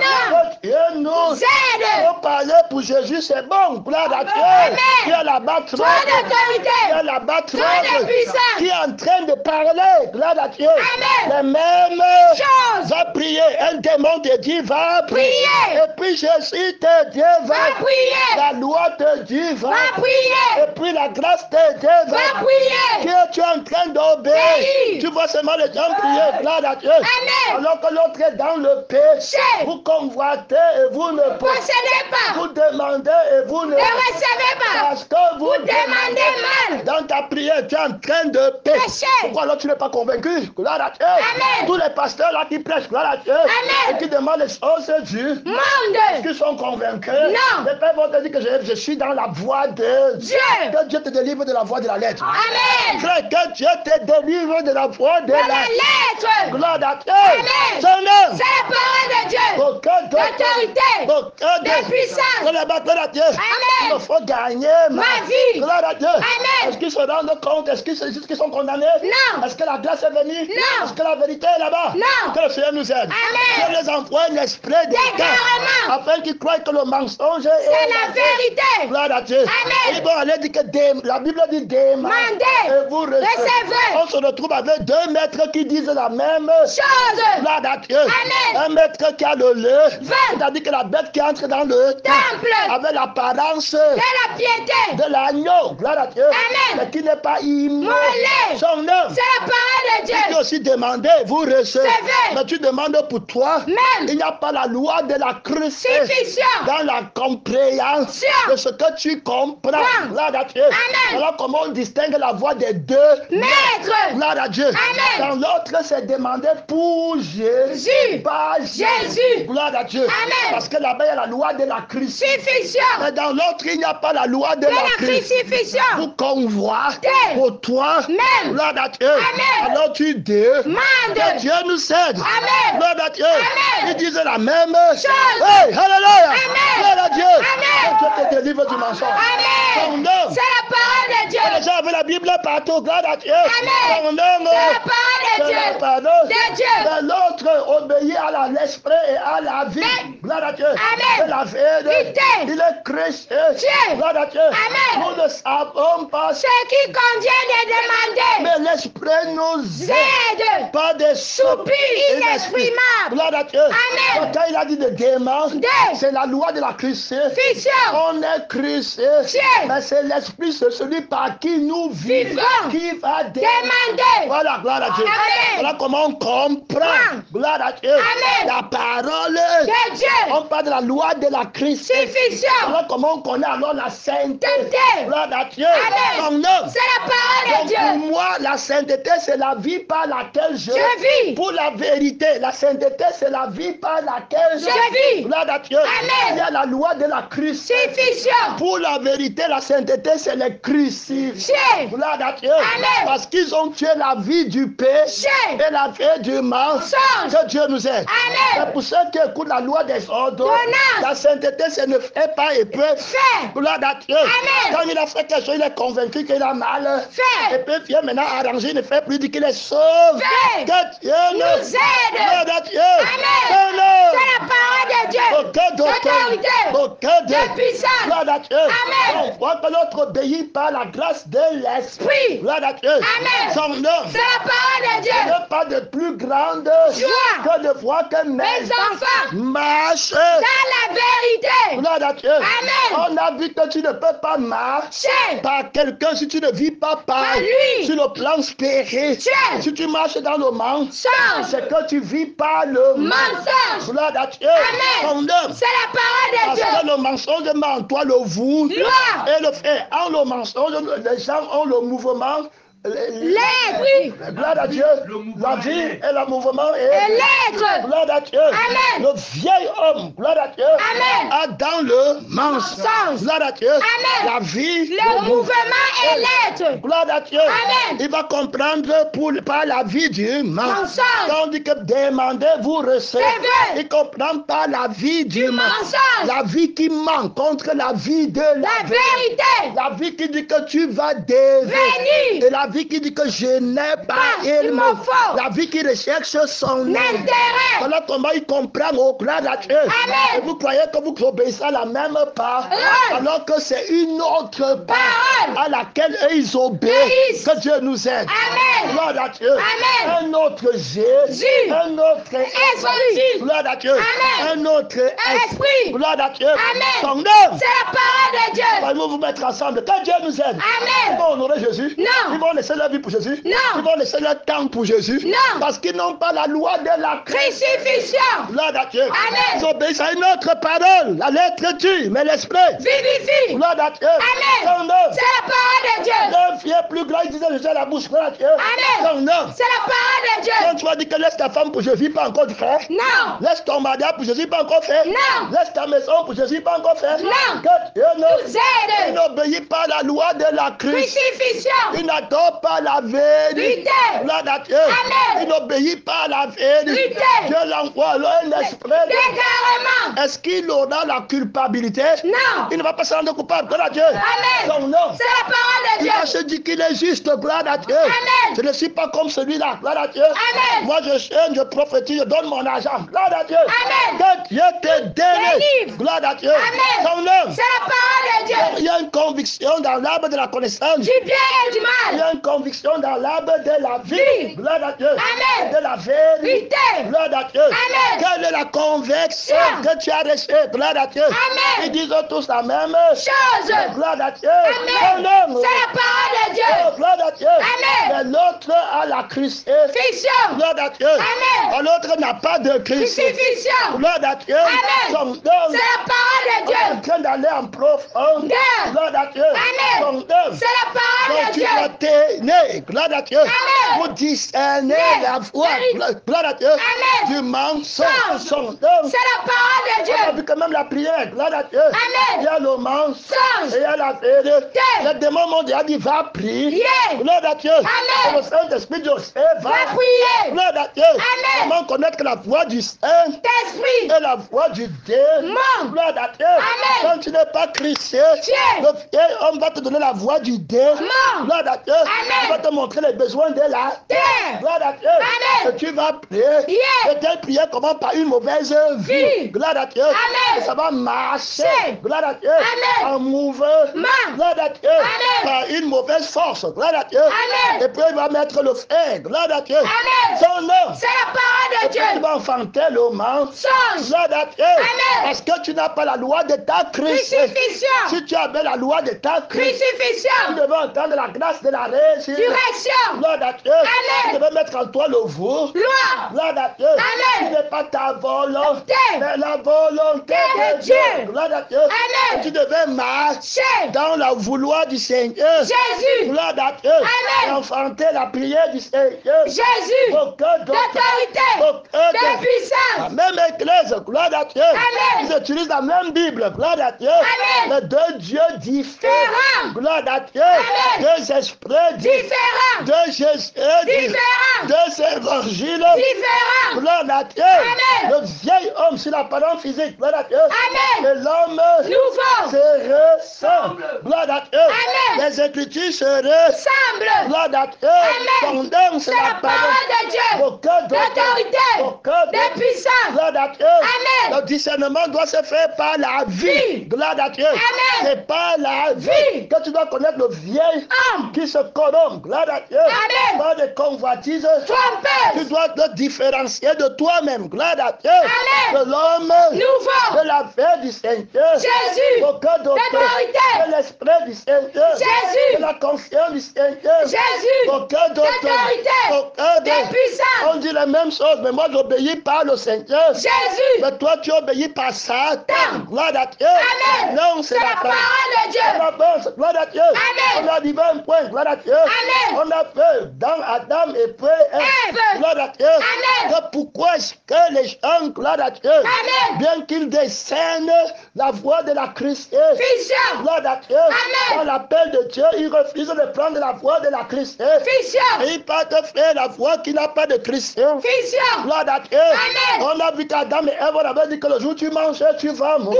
S1: Dieu nous
S2: Aide.
S1: trop parler pour Jésus, c'est bon, gloire à Dieu.
S2: Amen.
S1: Tu es là-bas trop.
S2: Toi d'autorité.
S1: Tu es là-bas trop.
S2: Toi de puissance.
S1: Qui est en train de parler, gloire à Dieu.
S2: Amen.
S1: Les mêmes
S2: Chose.
S1: va prier. Un démon te dit, va prier.
S2: Prier.
S1: Et puis Jésus te dit, va
S2: prier.
S1: La loi te dit, va
S2: prier.
S1: Et puis la grâce te dit,
S2: Va prier.
S1: Qui es-tu en train d'obéir?
S2: Pays.
S1: Tu vois seulement les gens prier, gloire à Dieu.
S2: Amen.
S1: Alors que l'autre est dans le péché. Vous convoitez et vous ne
S2: Possédez pas.
S1: Vous demandez et vous ne
S2: recevez pas.
S1: Parce que vous
S2: demandez mal.
S1: Dans ta prière, tu es en train de pécher. Pourquoi alors tu n'es pas convaincu? Gloire à Dieu.
S2: Amen.
S1: Tous les pasteurs là qui prêchent, gloire à Dieu.
S2: Amen.
S1: Et qui demandent les choses du
S2: monde.
S1: Qui sont convaincus.
S2: Non.
S1: Les pères vont te dire que je suis dans la voie de
S2: Dieu.
S1: Que Dieu te délivre de la voie de la lettre.
S2: Amen.
S1: Frère, que Dieu te délivre de la voie de la
S2: lettre.
S1: Gloire à Dieu.
S2: Amen.
S1: Son nom.
S2: C'est la parole de Dieu. D'autorité. De puissance.
S1: Gloire à Dieu.
S2: Amen.
S1: Il faut gagner
S2: ma vie.
S1: Gloire à Dieu.
S2: Amen.
S1: Est-ce qu'ils se rendent compte? Est-ce qu'ils sont condamnés?
S2: Non.
S1: Est-ce que la grâce est venue?
S2: Non.
S1: Est-ce que la vérité est là-bas?
S2: Non.
S1: Que le Seigneur nous aide.
S2: Amen.
S1: Que les envoie un esprit de
S2: carrément.
S1: afin qu'ils croient que le mensonge
S2: c'est la vérité.
S1: Gloire à Dieu.
S2: Amen.
S1: Ils vont aller dire que la Bible dit demandez et vous recevez. On se retrouve avec deux maîtres qui disent la même
S2: chose.
S1: Gloire à Dieu.
S2: Amen.
S1: Un maître qui a le lait, c'est-à-dire que la bête qui entre dans le
S2: temple
S1: avec l'apparence
S2: de la piété
S1: de l'agneau. Gloire à Dieu.
S2: Amen.
S1: Mais qui n'est pas immolé.
S2: Son
S1: nom.
S2: C'est la parole de Dieu.
S1: Tu aussi demandez, vous recevez. Mais tu demandes pour toi.
S2: Même.
S1: Il n'y a pas la loi de la crucifixion dans la compréhension de ce que tu comprends. Gloire à Dieu.
S2: Amen.
S1: Alors comment on distingue la voix des deux
S2: maîtres?
S1: Gloire à Dieu.
S2: Amen.
S1: Dans l'autre, c'est demandé pour Jésus. Pas
S2: Jésus.
S1: Gloire à Dieu.
S2: Amen.
S1: Parce que là-bas, il y a la loi de la crucifixion. Mais dans l'autre, il n'y a pas la loi de la
S2: crucifixion.
S1: Vous convoitez pour toi.
S2: Même.
S1: Gloire à Dieu.
S2: Amen.
S1: Alors tu demandes. Que Dieu nous aide.
S2: Amen.
S1: Gloire à Dieu.
S2: Amen.
S1: Ils disent la même
S2: chose.
S1: Hey, hallelujah.
S2: Amen.
S1: Gloire à Dieu.
S2: Amen.
S1: Que Dieu te délivre du mensonge.
S2: Amen. C'est la parole de Dieu.
S1: Les gens avaient la Bible partout. Gloire à Dieu.
S2: Amen.
S1: Son nom.
S2: C'est la parole de Dieu.
S1: Pardon.
S2: De Dieu.
S1: Mais l'autre obéit à l'esprit et à la vie. Gloire à Dieu.
S2: Amen.
S1: C'est la vérité. Il est Christ.
S2: Dieu.
S1: Gloire à Dieu.
S2: Amen.
S1: Nous ne savons pas
S2: ce qui convient de demander.
S1: Mais l'esprit nous
S2: aide.
S1: Pas des soupirs
S2: inexprimables.
S1: Gloire à Dieu.
S2: Amen.
S1: Quand il a dit de demander, c'est la loi de la crucifixion. On est crucifié. Mais c'est l'esprit, c'est celui par qui nous vivons. Qui va demander. Voilà, gloire à Dieu.
S2: Amen.
S1: Voilà comment on comprend. Gloire à Dieu.
S2: Amen.
S1: La parole de
S2: Dieu.
S1: On parle de la loi de la crucifixion. Voilà comment on connaît alors la sainteté. Gloire à Dieu.
S2: Amen. C'est la parole de Dieu.
S1: Pour moi, la sainteté, c'est la vie par laquelle je
S2: vis.
S1: Pour la vérité, la sainteté, c'est la vie par laquelle
S2: je vis.
S1: Gloire à Dieu.
S2: Amen.
S1: Il y a la loi de la crucifixion. Pour la vérité, la sainteté, c'est les crucifiés. Gloire à Dieu.
S2: Amen.
S1: Parce qu'ils ont tué la vie du péché et la vie du mensonge. Que Dieu nous aide. C'est pour ceux qui écoutent la loi des ordres. La sainteté, c'est ne fait pas et peut faire. Gloire à Dieu.
S2: Amen.
S1: Quand il a fait quelque chose, il est convaincu qu'il a mal fait. Et puis vient maintenant arranger, il ne fait plus, dit qu'il est sauvé. Que Dieu nous aide. Gloire à Dieu.
S2: Amen. C'est la parole de Dieu. D'autorité. De puissance.
S1: Gloire à Dieu.
S2: Amen.
S1: On voit que l'autre obéit par la grâce de l'Esprit. Gloire à Dieu.
S2: Amen.
S1: Son nom.
S2: C'est la parole de Dieu.
S1: Il n'y a pas de plus grande
S2: joie
S1: que de voir que mes
S2: enfants
S1: marchent
S2: dans la vérité.
S1: Gloire à Dieu.
S2: Amen.
S1: On a vu que tu ne peux pas marcher par quelqu'un si tu ne vis pas par
S2: lui.
S1: Sur le plan spirituel. Si tu marches dans le mensonge, c'est que tu vis par le
S2: mensonge.
S1: Gloire à Dieu.
S2: Amen. C'est la parole de Dieu.
S1: Parce que le mensonge met en toi le vous. Et le fait. En le mensonge, les gens ont le mouvement
S2: l'être.
S1: Gloire à Dieu. La vie et le mouvement et
S2: l'être.
S1: Gloire à Dieu.
S2: Amen.
S1: Le vieil homme, gloire à Dieu,
S2: Amen.
S1: a dans le mensonge. Gloire à Dieu.
S2: Amen.
S1: La vie,
S2: le mouvement et l'être.
S1: Gloire à Dieu.
S2: Amen.
S1: Il va comprendre par la vie du mensonge. Quand on dit que demandez, vous recevez. Il comprend pas la vie du mensonge. La vie qui manque contre la vie de la
S2: vérité.
S1: La vie qui dit que tu vas devenir. Et la vie qui dit que je n'ai pas, il me faut. La vie qui recherche son intérêt. Voilà comment il comprend au gloire à Dieu.
S2: Amen.
S1: Et vous croyez que vous obéissez à la même part, alors que c'est une autre part à laquelle ils obéissent. Que Dieu nous aide.
S2: Amen.
S1: Gloire à Dieu.
S2: Amen.
S1: Un autre Jésus. Un autre esprit. Gloire à Dieu.
S2: Amen.
S1: Un autre esprit. Gloire à Dieu.
S2: Amen.
S1: Son nom.
S2: C'est la parole de Dieu.
S1: Allons vous mettre ensemble. Que Dieu nous aide.
S2: Amen.
S1: Ils vont honorer Jésus.
S2: Non.
S1: Ils vont laisser leur vie pour Jésus.
S2: Non.
S1: Ils vont laisser leur temps pour Jésus.
S2: Non.
S1: Parce qu'ils n'ont pas la loi de la
S2: crucifixion.
S1: Gloire à Dieu.
S2: Amen.
S1: Ils obéissent à une autre parole. La lettre tue, mais l'esprit
S2: vivifie.
S1: Gloire à Dieu.
S2: Amen.
S1: Son nom.
S2: C'est la parole de Dieu.
S1: Un fier plus grand, il disait Jésus à la bouche. Gloire à Dieu.
S2: Amen.
S1: Son nom.
S2: C'est la parole de Dieu.
S1: Quand tu vas dire que laisse ta femme pour Jésus, pas encore fait.
S2: Non.
S1: Laisse ton mariage pour Jésus, pas encore fait.
S2: Non.
S1: Laisse ta maison pour Jésus, pas encore fait.
S2: Non.
S1: Que Dieu
S2: nous aide.
S1: Il n'obéit pas à la loi de la
S2: crucifixion.
S1: Il n'adore pas la vérité. Gloire à Dieu.
S2: Amen.
S1: Il n'obéit pas à la vérité. Dieu l'envoie un esprit.
S2: Déclarement.
S1: Est-ce qu'il aura la culpabilité?
S2: Non.
S1: Il ne va pas se rendre coupable. Gloire à Dieu.
S2: Amen.
S1: Son nom.
S2: C'est la parole de Dieu.
S1: Il va se dire qu'il est juste. Gloire à Dieu.
S2: Amen.
S1: Je ne suis pas comme celui-là. Gloire à Dieu.
S2: Amen.
S1: Moi je chaîne, je prophétise, je donne mon argent. Gloire à Dieu.
S2: Amen.
S1: Que Dieu te délivre. Gloire à Dieu.
S2: Amen.
S1: Son nom.
S2: C'est la parole de Dieu.
S1: Il y a une conviction dans l'arbre de la connaissance.
S2: Du bien et du mal.
S1: Il y a une conviction dans l'arbre de la vie. Gloire à Dieu.
S2: Amen.
S1: De la vérité. Gloire à Dieu.
S2: Amen.
S1: Quelle est la conviction que tu as reçue? Gloire à Dieu.
S2: Amen.
S1: Ils disent tous la même
S2: chose.
S1: Gloire à Dieu.
S2: Amen. C'est la parole de Dieu.
S1: Oh, gloire à Dieu.
S2: Amen.
S1: Mais l'autre a la crucifixion. Gloire à Dieu.
S2: Amen.
S1: L'autre n'a pas de
S2: crucifixion.
S1: Gloire à Dieu.
S2: Amen. C'est la parole de Dieu.
S1: On est en train d'aller en profondeur. Gloire à Dieu.
S2: Amen. C'est la parole de Dieu.
S1: Quand tu es né, gloire à Dieu.
S2: Amen.
S1: Vous discernez la voix, gloire à Dieu,
S2: Amen.
S1: du mensonge.
S2: C'est la parole de Dieu.
S1: On a vu que même la prière, gloire à Dieu.
S2: Amen.
S1: Il y a le mensonge et il y a la vérité. Les démons m'ont dit va prier. Gloire à Dieu.
S2: Amen.
S1: Le Saint-Esprit Joseph
S2: Va prier.
S1: Gloire à Dieu.
S2: Amen.
S1: Comment connaître la voix du Saint-Esprit et la voix du démon? Gloire à Dieu.
S2: Amen.
S1: Quand tu n'es pas chrétien, le vieil homme va te donner la voix du démon. Gloire à Dieu.
S2: Amen.
S1: Il va te montrer les besoins de la terre. Gloire à Dieu.
S2: Amen.
S1: Et tu vas prier. Et telle prière commence par une mauvaise vie. Gloire à Dieu.
S2: Amen.
S1: Et ça va marcher. Gloire à Dieu.
S2: Amen.
S1: En mouvement. Gloire à Dieu.
S2: Amen.
S1: Par une mauvaise force. Gloire à Dieu.
S2: Amen.
S1: Et puis il va mettre le fer. Gloire à Dieu.
S2: Amen.
S1: Son nom.
S2: C'est la parole de Dieu.
S1: Tu vas enfanter le mensonge. Gloire à Dieu.
S2: Amen.
S1: Parce que tu n'as pas la loi de ta
S2: crucifixion.
S1: Si tu avais la loi de ta
S2: crucifixion,
S1: tu devais entendre la grâce de la résurrection. Gloire à Dieu.
S2: Amen.
S1: Tu devais mettre en toi le vous. Gloire à Dieu.
S2: Amen.
S1: Ce n'est pas ta volonté, mais la volonté de Dieu. Gloire à Dieu.
S2: Amen.
S1: Tu devais marcher dans la vouloir du Seigneur.
S2: Jésus.
S1: Gloire à Dieu.
S2: Amen.
S1: Et enfanter la prière du Seigneur.
S2: Jésus. D'autorité. De puissance.
S1: La même église. Gloire à Dieu.
S2: Amen.
S1: Ils utilisent la même Bible. Gloire à Dieu.
S2: Amen.
S1: Les deux dieux différents. Gloire à Dieu.
S2: Amen.
S1: Deux esprits différents. Deux Jésus
S2: différents.
S1: Deux évangiles
S2: différents.
S1: Gloire à Dieu.
S2: Amen.
S1: Le vieil homme sur l'apparence physique. Gloire à Dieu.
S2: Amen.
S1: Et l'homme
S2: nouveau
S1: se ressemble. Gloire à Dieu.
S2: Amen.
S1: Les Écritures se ressemblent. Gloire à Dieu.
S2: Amen.
S1: Son
S2: c'est la parole de Dieu. D'autorité. De puissance.
S1: Gloire à Dieu.
S2: Amen.
S1: Le discernement doit se faire par la vie. Gloire à Dieu.
S2: Amen.
S1: C'est par la vie que tu dois connaître le vieil homme qui se corrompt. Gloire à Dieu.
S2: Amen.
S1: Par des convoitises.
S2: Trompeuses.
S1: Tu dois te différencier de toi-même. Gloire à Dieu.
S2: Amen.
S1: De l'homme
S2: nouveau.
S1: de la paix du Seigneur.
S2: Jésus. D'autorité.
S1: De l'esprit du Seigneur.
S2: Jésus.
S1: De la confiance du Seigneur.
S2: Jésus.
S1: D'autorité.
S2: De puissance.
S1: On dit la même chose, mais moi j'obéis par par le Seigneur.
S2: Jésus.
S1: Mais toi, tu obéis par Satan. Gloire à Dieu.
S2: Amen.
S1: Non, c'est la parole
S2: de Dieu.
S1: Gloire à Dieu.
S2: Amen.
S1: On a dit 20 points. Gloire à Dieu.
S2: Amen.
S1: On a fait dans Adam et puis Ève. Gloire à Dieu.
S2: Amen.
S1: Que pourquoi est-ce que les gens, gloire à Dieu,
S2: Amen.
S1: bien qu'ils descendent la voie de la Christ, gloire à Dieu, dans l'appel de Dieu, ils refusent de prendre la voie de la Christ. Et ils partent faire la voie qui n'a pas de Christ. Gloire à Dieu.
S2: Amen.
S1: On a vu qu'Adam et Ève, on avait dit que le jour où tu manges, tu vas mourir.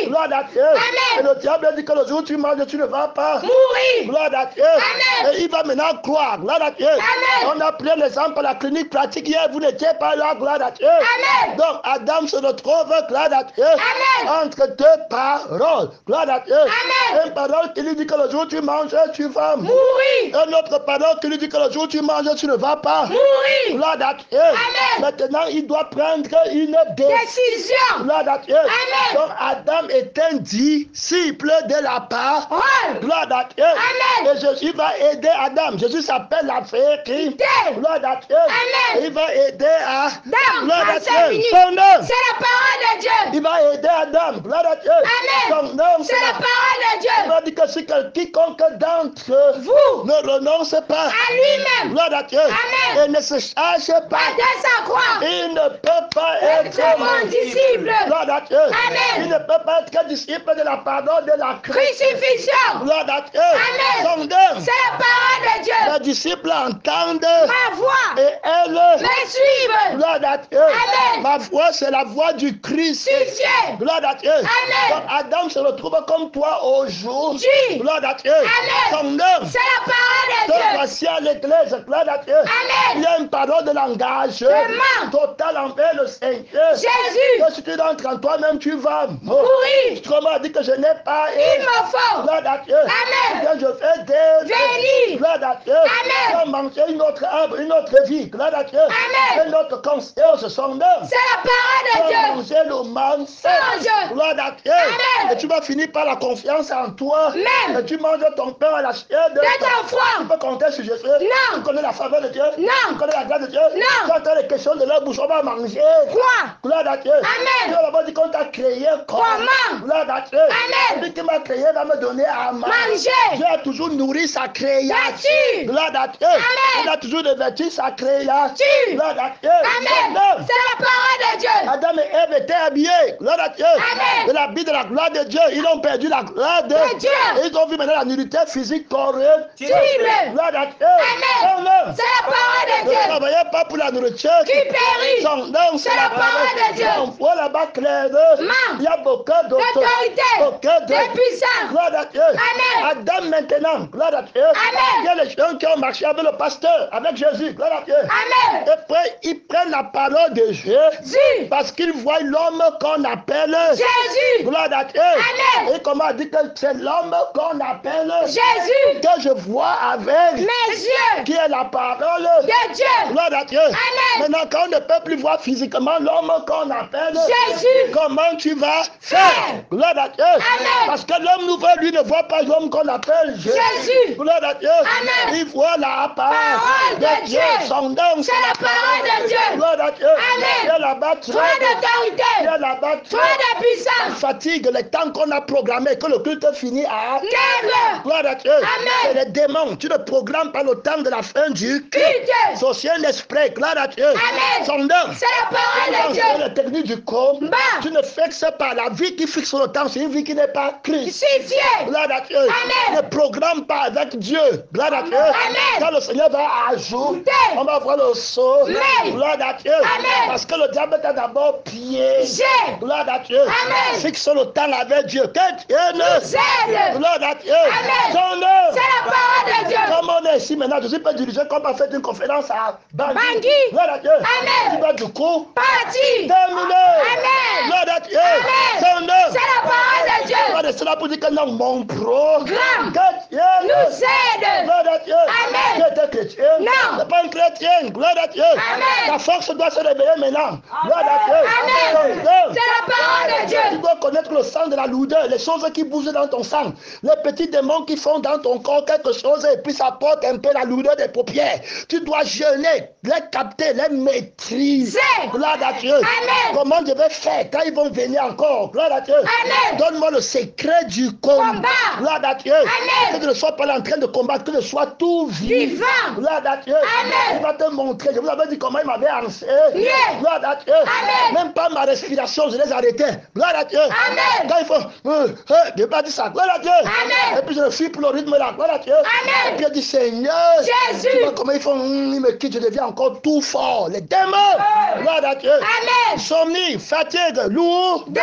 S1: Gloire à Dieu.
S2: Amen.
S1: Et le diable a dit que le jour où tu manges, tu ne vas pas
S2: mourir.
S1: Gloire à Dieu.
S2: Amen.
S1: Et il va maintenant croire. Gloire à Dieu.
S2: Amen.
S1: On a pris l'exemple à la clinique pratique hier, vous n'étiez pas là. Gloire à Dieu.
S2: Amen.
S1: Donc Adam se retrouve, gloire à Dieu,
S2: Amen.
S1: entre deux paroles. Gloire à Dieu.
S2: Amen.
S1: Une parole qui lui dit que le jour où tu manges, tu vas
S2: mourir.
S1: Une autre parole qui lui dit que le jour où tu manges, tu ne vas pas
S2: mourir.
S1: Gloire à Dieu.
S2: Amen.
S1: Maintenant, il doit prendre une décision. Gloire à Dieu.
S2: Amen.
S1: Donc Adam est un disciple de la parole. Gloire à Dieu.
S2: Amen.
S1: Et Jésus va aider Adam. Jésus s'appelle la vérité. Gloire à Dieu.
S2: Amen.
S1: Il va aider Adam. Gloire à Dieu.
S2: C'est la parole de Dieu.
S1: Il va aider Adam. Gloire à Dieu.
S2: Amen. C'est la parole de Dieu.
S1: Il va dire que si quiconque d'entre vous ne renonce pas
S2: à lui-même,
S1: gloire à Dieu,
S2: Amen,
S1: et ne se charge pas
S2: de sa croix,
S1: il ne peut pas être
S2: mon disciple.
S1: Gloire à Dieu.
S2: Amen.
S1: Il ne peut pas être disciple de la pardon de la
S2: crucifixion.
S1: Gloire à Dieu.
S2: Amen. C'est la parole de Dieu.
S1: Les disciples entendent
S2: ma voix
S1: et elles
S2: me suivent.
S1: Gloire à Dieu.
S2: Amen.
S1: Ma voix, c'est la voix du Christ. Gloire à Dieu.
S2: Amen.
S1: Donc Adam se retrouve comme toi aujourd'hui. Gloire à Dieu.
S2: Amen. C'est la parole de
S1: donc
S2: Dieu.
S1: voici à l'église. Gloire à Dieu.
S2: Amen.
S1: Il y a une parole de l'engagement total envers le Seigneur.
S2: Jésus.
S1: Que si tu entres en toi-même, tu vas
S2: mourir.
S1: Comment dit que je n'ai pas.
S2: Il me faut.
S1: Gloire à Dieu.
S2: Amen.
S1: Que je fais des.
S2: Béni.
S1: Gloire à Dieu.
S2: Amen.
S1: Je manger une autre arbre, une autre vie. Gloire à Dieu.
S2: Amen.
S1: Une autre conscience, son nom.
S2: C'est la parole de Dieu.
S1: Manger le mensonge. Gloire à Dieu.
S2: Amen.
S1: Et tu vas finir par la confiance en toi.
S2: Même.
S1: Et tu manges ton pain à la chair de
S2: ton foi.
S1: Tu peux compter sur Jésus.
S2: Non.
S1: Tu connais la faveur de Dieu.
S2: Non.
S1: Tu connais la grâce de Dieu.
S2: Non.
S1: Tu entends les questions de leur bouche. On va manger.
S2: Quoi?
S1: Gloire à Dieu.
S2: Amen.
S1: Dieu là-bas dit qu'on t'a créé
S2: comment?
S1: Gloire à Dieu.
S2: Amen.
S1: Celui qui m'a créé va me donner à
S2: manger.
S1: Dieu a toujours nourri sa créature. Gloire à Dieu.
S2: Amen.
S1: Il a toujours revêtu sa créature. Gloire à Dieu.
S2: Amen. C'est la parole de Dieu.
S1: Adam et Ève étaient habillés. Gloire à Dieu.
S2: Amen.
S1: De l'habit de la gloire de Dieu. Ils ont perdu la gloire de
S2: Dieu.
S1: Et ils ont vu maintenant la nudité physique corrective. Gloire à Dieu.
S2: Amen. C'est la parole de Dieu.
S1: Ne travaillez pas pour la nourriture
S2: qui périt.
S1: Son nom, c'est la parole
S2: de Dieu.
S1: On voit là-bas clairement. Il y a beaucoup
S2: d'autorité.
S1: De
S2: puissance.
S1: Gloire à Dieu.
S2: Amen.
S1: Adam maintenant. Gloire à Dieu.
S2: Amen.
S1: Il y a les gens qui ont marché avec le pasteur, avec Jésus. Gloire à Dieu.
S2: Amen.
S1: Et puis ils prennent la parole de Jésus. Parce qu'ils voient l'homme qu'on appelle
S2: Jésus.
S1: Gloire à Dieu.
S2: Amen.
S1: Et comment dit que c'est l'homme qu'on appelle
S2: Jésus.
S1: Que je vois avec
S2: mes yeux.
S1: Qui est la parole
S2: de Dieu.
S1: Gloire à Dieu.
S2: Amen.
S1: Maintenant, quand on ne peut plus voir physiquement l'homme qu'on appelle
S2: Jésus,
S1: comment tu vas faire? Gloire à Dieu.
S2: Amen.
S1: Parce que l'homme nouveau, lui, ne voit pas l'homme qu'on appelle
S2: Jésus.
S1: Gloire à Dieu.
S2: Amen.
S1: Il voit la parole
S2: de Dieu.
S1: Son nom,
S2: c'est la parole de Dieu.
S1: Gloire à Dieu.
S2: Amen.
S1: Il y a là-bas trop
S2: d'autorité.
S1: Il y a là-bas
S2: trop de puissance.
S1: Fatigue, le temps qu'on a programmé, que le culte finit à
S2: 15 heures.
S1: Gloire à Dieu.
S2: Amen.
S1: C'est les démons. Tu ne programmes pas le temps de la fin du culte. C'est un esprit. Gloire à Dieu.
S2: Amen.
S1: Son nom.
S2: C'est la parole de Dieu.
S1: C'est la technique du combat. Tu ne fixes pas la vie qui fixe le temps. C'est une vie qui n'est pas crucifiée. Gloire à Dieu.
S2: Amen.
S1: Ne programme pas avec Dieu. Gloire à Dieu.
S2: Amen.
S1: Quand le Seigneur va ajouter, on va voir le saut. Gloire à Dieu.
S2: Amen.
S1: Parce que le diable t'a d'abord piégé. Gloire à Dieu.
S2: Amen.
S1: Fixe le temps avec Dieu. Que Dieu nous
S2: aide.
S1: Gloire à Dieu.
S2: Amen.
S1: Son nom.
S2: C'est la parole de Dieu.
S1: Comme on est ici maintenant, je suis pas dirigé comme on a fait une conférence à Bangui. Gloire à Dieu.
S2: Amen.
S1: Tu vas du coup
S2: parti.
S1: terminé.
S2: Amen.
S1: Gloire à Dieu.
S2: Amen.
S1: Son nom.
S2: C'est la parole de Dieu.
S1: Pas de cela pour dire que non, mon programme. Que Dieu
S2: nous aide.
S1: Gloire à Dieu.
S2: Amen.
S1: Tu es chrétien.
S2: Non.
S1: Tu n'es pas un chrétien. Gloire à Dieu.
S2: Amen.
S1: Ta force doit se réveiller maintenant. Gloire à Dieu.
S2: Amen. C'est la parole de Dieu.
S1: Tu dois connaître le sang de la lourdeur, les choses qui bougent dans ton sang, les petits démons qui font dans ton corps quelque chose et puis ça porte un peu la lourdeur des paupières. Tu dois jeûner, les capter, les maîtriser. Gloire à Dieu.
S2: Amen.
S1: Comment je vais faire quand ils vont venir encore? Gloire à Dieu.
S2: Amen.
S1: Donne-moi le secret du combat. Gloire à Dieu.
S2: Amen.
S1: Que je ne sois pas en train de combattre, que je sois tout vivant. Gloire à Dieu.
S2: Amen.
S1: Il va te montrer. Je vous avais dit comment il m'avait enseigné.
S2: Yeah.
S1: Gloire à Dieu.
S2: Amen.
S1: Même pas ma respiration, je les arrêtais. Gloire à Dieu.
S2: Amen.
S1: Quand il faut, je n'ai pas dit ça. Gloire à Dieu.
S2: Amen.
S1: Et puis je le suis pour le rythme là. Gloire à Dieu.
S2: Amen.
S1: Et puis il dit Seigneur,
S2: Jésus.
S1: tu vois comment ils font, ils me quittent, je deviens encore tout fort. Les démons. Gloire à Dieu.
S2: Amen.
S1: Somni, fatigue, lourd,
S2: Deuil.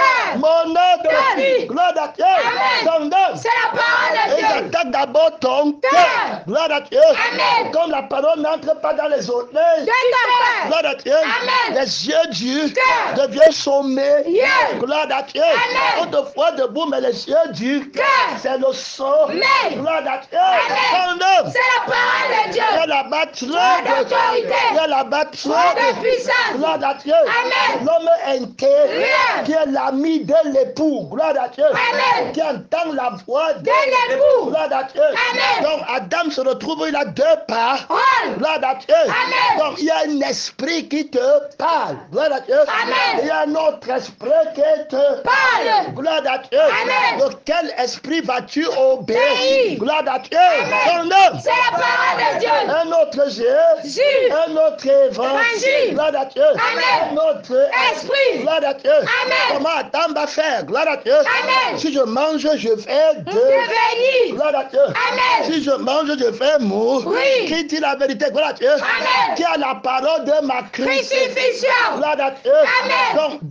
S1: monotone. Gloire à Dieu.
S2: Amen. C'est la parole de
S1: Et
S2: Dieu.
S1: j'attaque d'abord ton cœur.
S2: Cœur.
S1: Gloire à Dieu.
S2: Amen.
S1: Comme la parole n'entre pas dans les autres.
S2: De ton cœur.
S1: Gloire à Dieu.
S2: Amen.
S1: Les yeux du
S2: Cœur.
S1: deviennent sommés.
S2: Yeah.
S1: Gloire à Dieu.
S2: Amen.
S1: Autrefois debout, mais les yeux du
S2: Cœur.
S1: c'est le sommet.
S2: Amen.
S1: Gloire à Dieu.
S2: Amen.
S1: Son homme.
S2: C'est la parole de Dieu.
S1: Il y a là-bas trop
S2: Pas d'autorité.
S1: Il y a là-bas trop
S2: Pas de puissance.
S1: Gloire à Dieu.
S2: Amen.
S1: L'homme inquiet
S2: Yeah.
S1: qui est l'ami de l'époux. Gloire à Dieu.
S2: Amen.
S1: Qui entend la voix de
S2: l'époux.
S1: Gloire à Dieu.
S2: Amen.
S1: Donc Adam se retrouve, il a deux parts.
S2: Rôle.
S1: Gloire à Dieu.
S2: Amen.
S1: Donc il y a un esprit qui te parle. Gloire à Dieu.
S2: Amen.
S1: Il y a un autre esprit qui te
S2: Parle.
S1: Gloire à Dieu.
S2: Amen.
S1: Donc quel esprit vas-tu obéir?
S2: Obéir.
S1: Gloire à Dieu.
S2: Amen.
S1: Son homme.
S2: C'est la parole de Dieu.
S1: Un autre Jésus.
S2: Jules.
S1: Un autre évangile.
S2: Évangile.
S1: Gloire à Dieu.
S2: Amen.
S1: Un autre
S2: Esprit.
S1: Gloire à Dieu.
S2: Amen.
S1: Comment Adam va faire? Gloire à Dieu.
S2: Amen.
S1: Si je mange, je vais
S2: Devenir.
S1: Gloire à Dieu.
S2: Amen.
S1: Si je mange, je vais mourir.
S2: Oui.
S1: Qui dit la vérité? Gloire à Dieu.
S2: Amen.
S1: Qui a la parole de ma
S2: Crucifixion.
S1: Gloire à Dieu.
S2: Amen.
S1: Donc,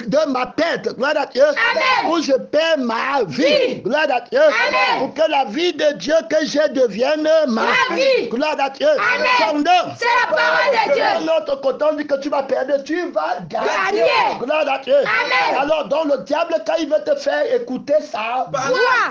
S1: de ma perte. Gloire à Dieu.
S2: Amen.
S1: Où je perds ma vie.
S2: Vie.
S1: Gloire à Dieu.
S2: Amen.
S1: Pour que la vie de Dieu que je devienne ma
S2: vie.
S1: Gloire à Dieu.
S2: Amen.
S1: Son nom.
S2: C'est la parole de Dieu.
S1: De l'autre côté, on dit que tu vas perdre, tu vas gagner.
S2: Gagner.
S1: Gloire à Dieu.
S2: Amen.
S1: Alors, donc le diable, quand il veut te faire écouter ça,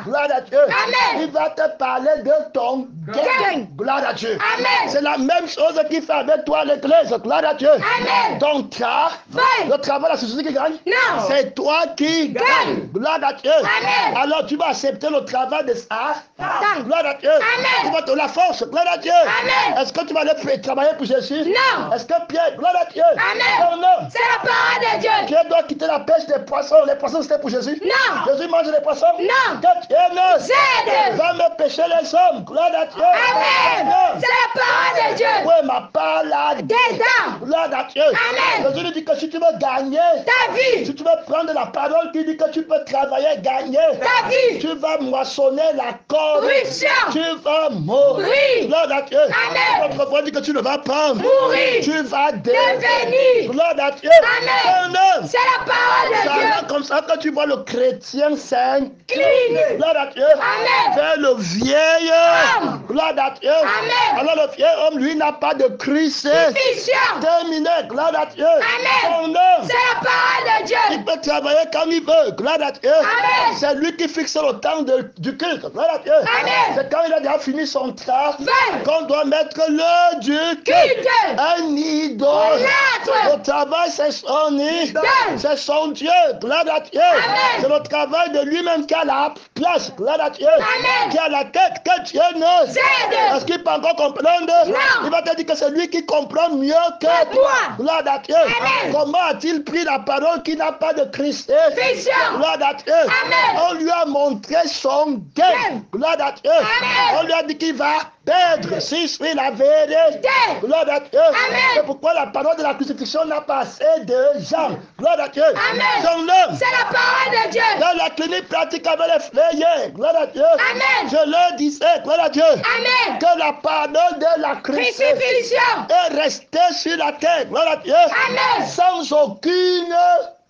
S1: gloire à Dieu,
S2: Amen.
S1: il va te parler de ton gain. Gloire à Dieu.
S2: Amen.
S1: C'est la même chose qu'il fait avec toi, l'église. Gloire à Dieu.
S2: Amen.
S1: Ton travail, le travail, la société qui gagne,
S2: Non.
S1: c'est toi qui gagne. Gloire à Dieu.
S2: Amen.
S1: Alors, tu vas accepter le travail de ça.
S2: Non.
S1: Gloire à Dieu.
S2: Amen.
S1: Tu vas te la force. Gloire à Dieu.
S2: Amen.
S1: Est-ce que tu vas aller travailler pour Jésus?
S2: Non.
S1: Est-ce que Pierre, gloire à Dieu.
S2: Amen.
S1: Non.
S2: C'est la parole de Dieu.
S1: Pierre doit quitter la pêche des poissons. Les poissons, c'était pour Jésus.
S2: Non.
S1: Jésus mange les poissons.
S2: Non.
S1: Que Dieu ne
S2: Zède.
S1: va me pêcher les hommes. Gloire à Dieu.
S2: Amen.
S1: Non.
S2: C'est la parole de Dieu.
S1: Oui, ma parole.
S2: Des dents.
S1: Gloire à Dieu.
S2: Amen.
S1: Jésus lui dit que si tu veux gagner,
S2: Ta vie.
S1: si tu veux prendre la parole qui dit que tu peux travailler, gagner,
S2: Ta vie.
S1: tu vas moissonner la corde.
S2: Ruisseau.
S1: Tu vas mourir.
S2: Oui.
S1: Gloire à Dieu.
S2: Amen.
S1: Votre voix dit que tu ne vas pas
S2: Mourir.
S1: Tu vas
S2: Devenir.
S1: Gloire à Dieu.
S2: Amen. C'est la parole de
S1: C'est
S2: Dieu.
S1: comme ça que tu vois le chrétien saint.
S2: Clean.
S1: Gloire à Dieu.
S2: Amen.
S1: Vers le vieil homme. Gloire à Dieu.
S2: Amen.
S1: Alors le vieil homme, lui, n'a pas de crucifix.
S2: Vision.
S1: Terminé. Gloire à Dieu.
S2: Amen.
S1: Son homme.
S2: C'est la parole de Dieu.
S1: Il peut travailler comme il veut. Gloire à Dieu.
S2: Amen.
S1: C'est lui qui fixe le temps du culte. Gloire à Dieu.
S2: Amen.
S1: C'est quand il a déjà fini son travail
S2: Vingt.
S1: qu'on doit mettre l'heure du culte.
S2: Culte.
S1: Un idole.
S2: L'être.
S1: Le travail, c'est son idole. C'est son Dieu. Gloire à Dieu.
S2: Amen.
S1: C'est le travail de lui-même qui a la place. Gloire à Dieu.
S2: Amen.
S1: Qui a la tête que Dieu ne.
S2: Zède.
S1: Est-ce qu'il peut encore comprendre?
S2: Non.
S1: Il va te dire que c'est lui qui comprend mieux que
S2: Que toi.
S1: Gloire à Dieu.
S2: Amen.
S1: Comment a-t-il pris la parole qui n'a pas de Christ?
S2: Vision.
S1: Gloire à Dieu.
S2: Amen.
S1: On lui a montré son gain. Gloire à Dieu.
S2: Amen.
S1: On lui a dit qu'il va perdre si c'est la vérité. Gloire à Dieu.
S2: Amen.
S1: C'est pourquoi la parole de la crucifixion n'a pas assez de gens. Gloire à Dieu.
S2: Amen.
S1: Son homme.
S2: C'est la parole de Dieu.
S1: Dans la clinique pratique avec les frayeurs. Gloire à Dieu.
S2: Amen.
S1: Je leur disais, gloire à Dieu,
S2: Amen.
S1: que la parole de la crucifixion
S2: Crucifixion.
S1: est restée sur la terre. Gloire à Dieu.
S2: Amen.
S1: Sans aucune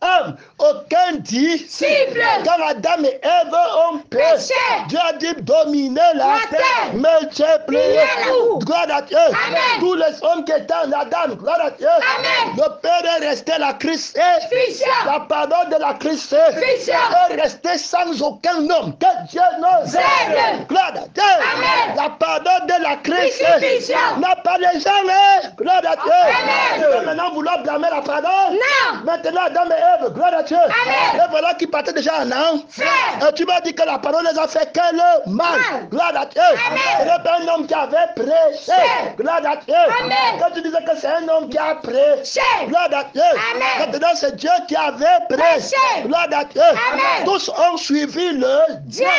S1: âme, aucun disciple. Quand Adam et Ève ont péché, Dieu a dit dominer la terre, multiplier. Gloire à Dieu.
S2: Amen.
S1: Tous les hommes qui étaient en Adam, gloire à Dieu.
S2: Amen.
S1: Le Père est restait la Christ et la pardon de la Christ est resté sans aucun homme. Que Dieu nous aide. Gloire à Dieu.
S2: Amen.
S1: La pardon de la Christ n'a pas les gens. Gloire à Dieu.
S2: Amen.
S1: Tu peux maintenant vouloir blâmer la pardon.
S2: Non.
S1: Maintenant, Adam et Ève, gloire à Dieu.
S2: Amen.
S1: Et voilà qui partait déjà en an. Et tu m'as dit que la parole les a fait quel mal. Gloire à Dieu. Ce n'est pas un homme qui avait prêché. Gloire à Dieu.
S2: Amen.
S1: Quand tu disais que c'est un homme qui a prêché. Gloire à Dieu.
S2: Amen.
S1: Maintenant, c'est Dieu qui avait prêché. Gloire à Dieu.
S2: Amen.
S1: Tous ont suivi le
S2: Diable.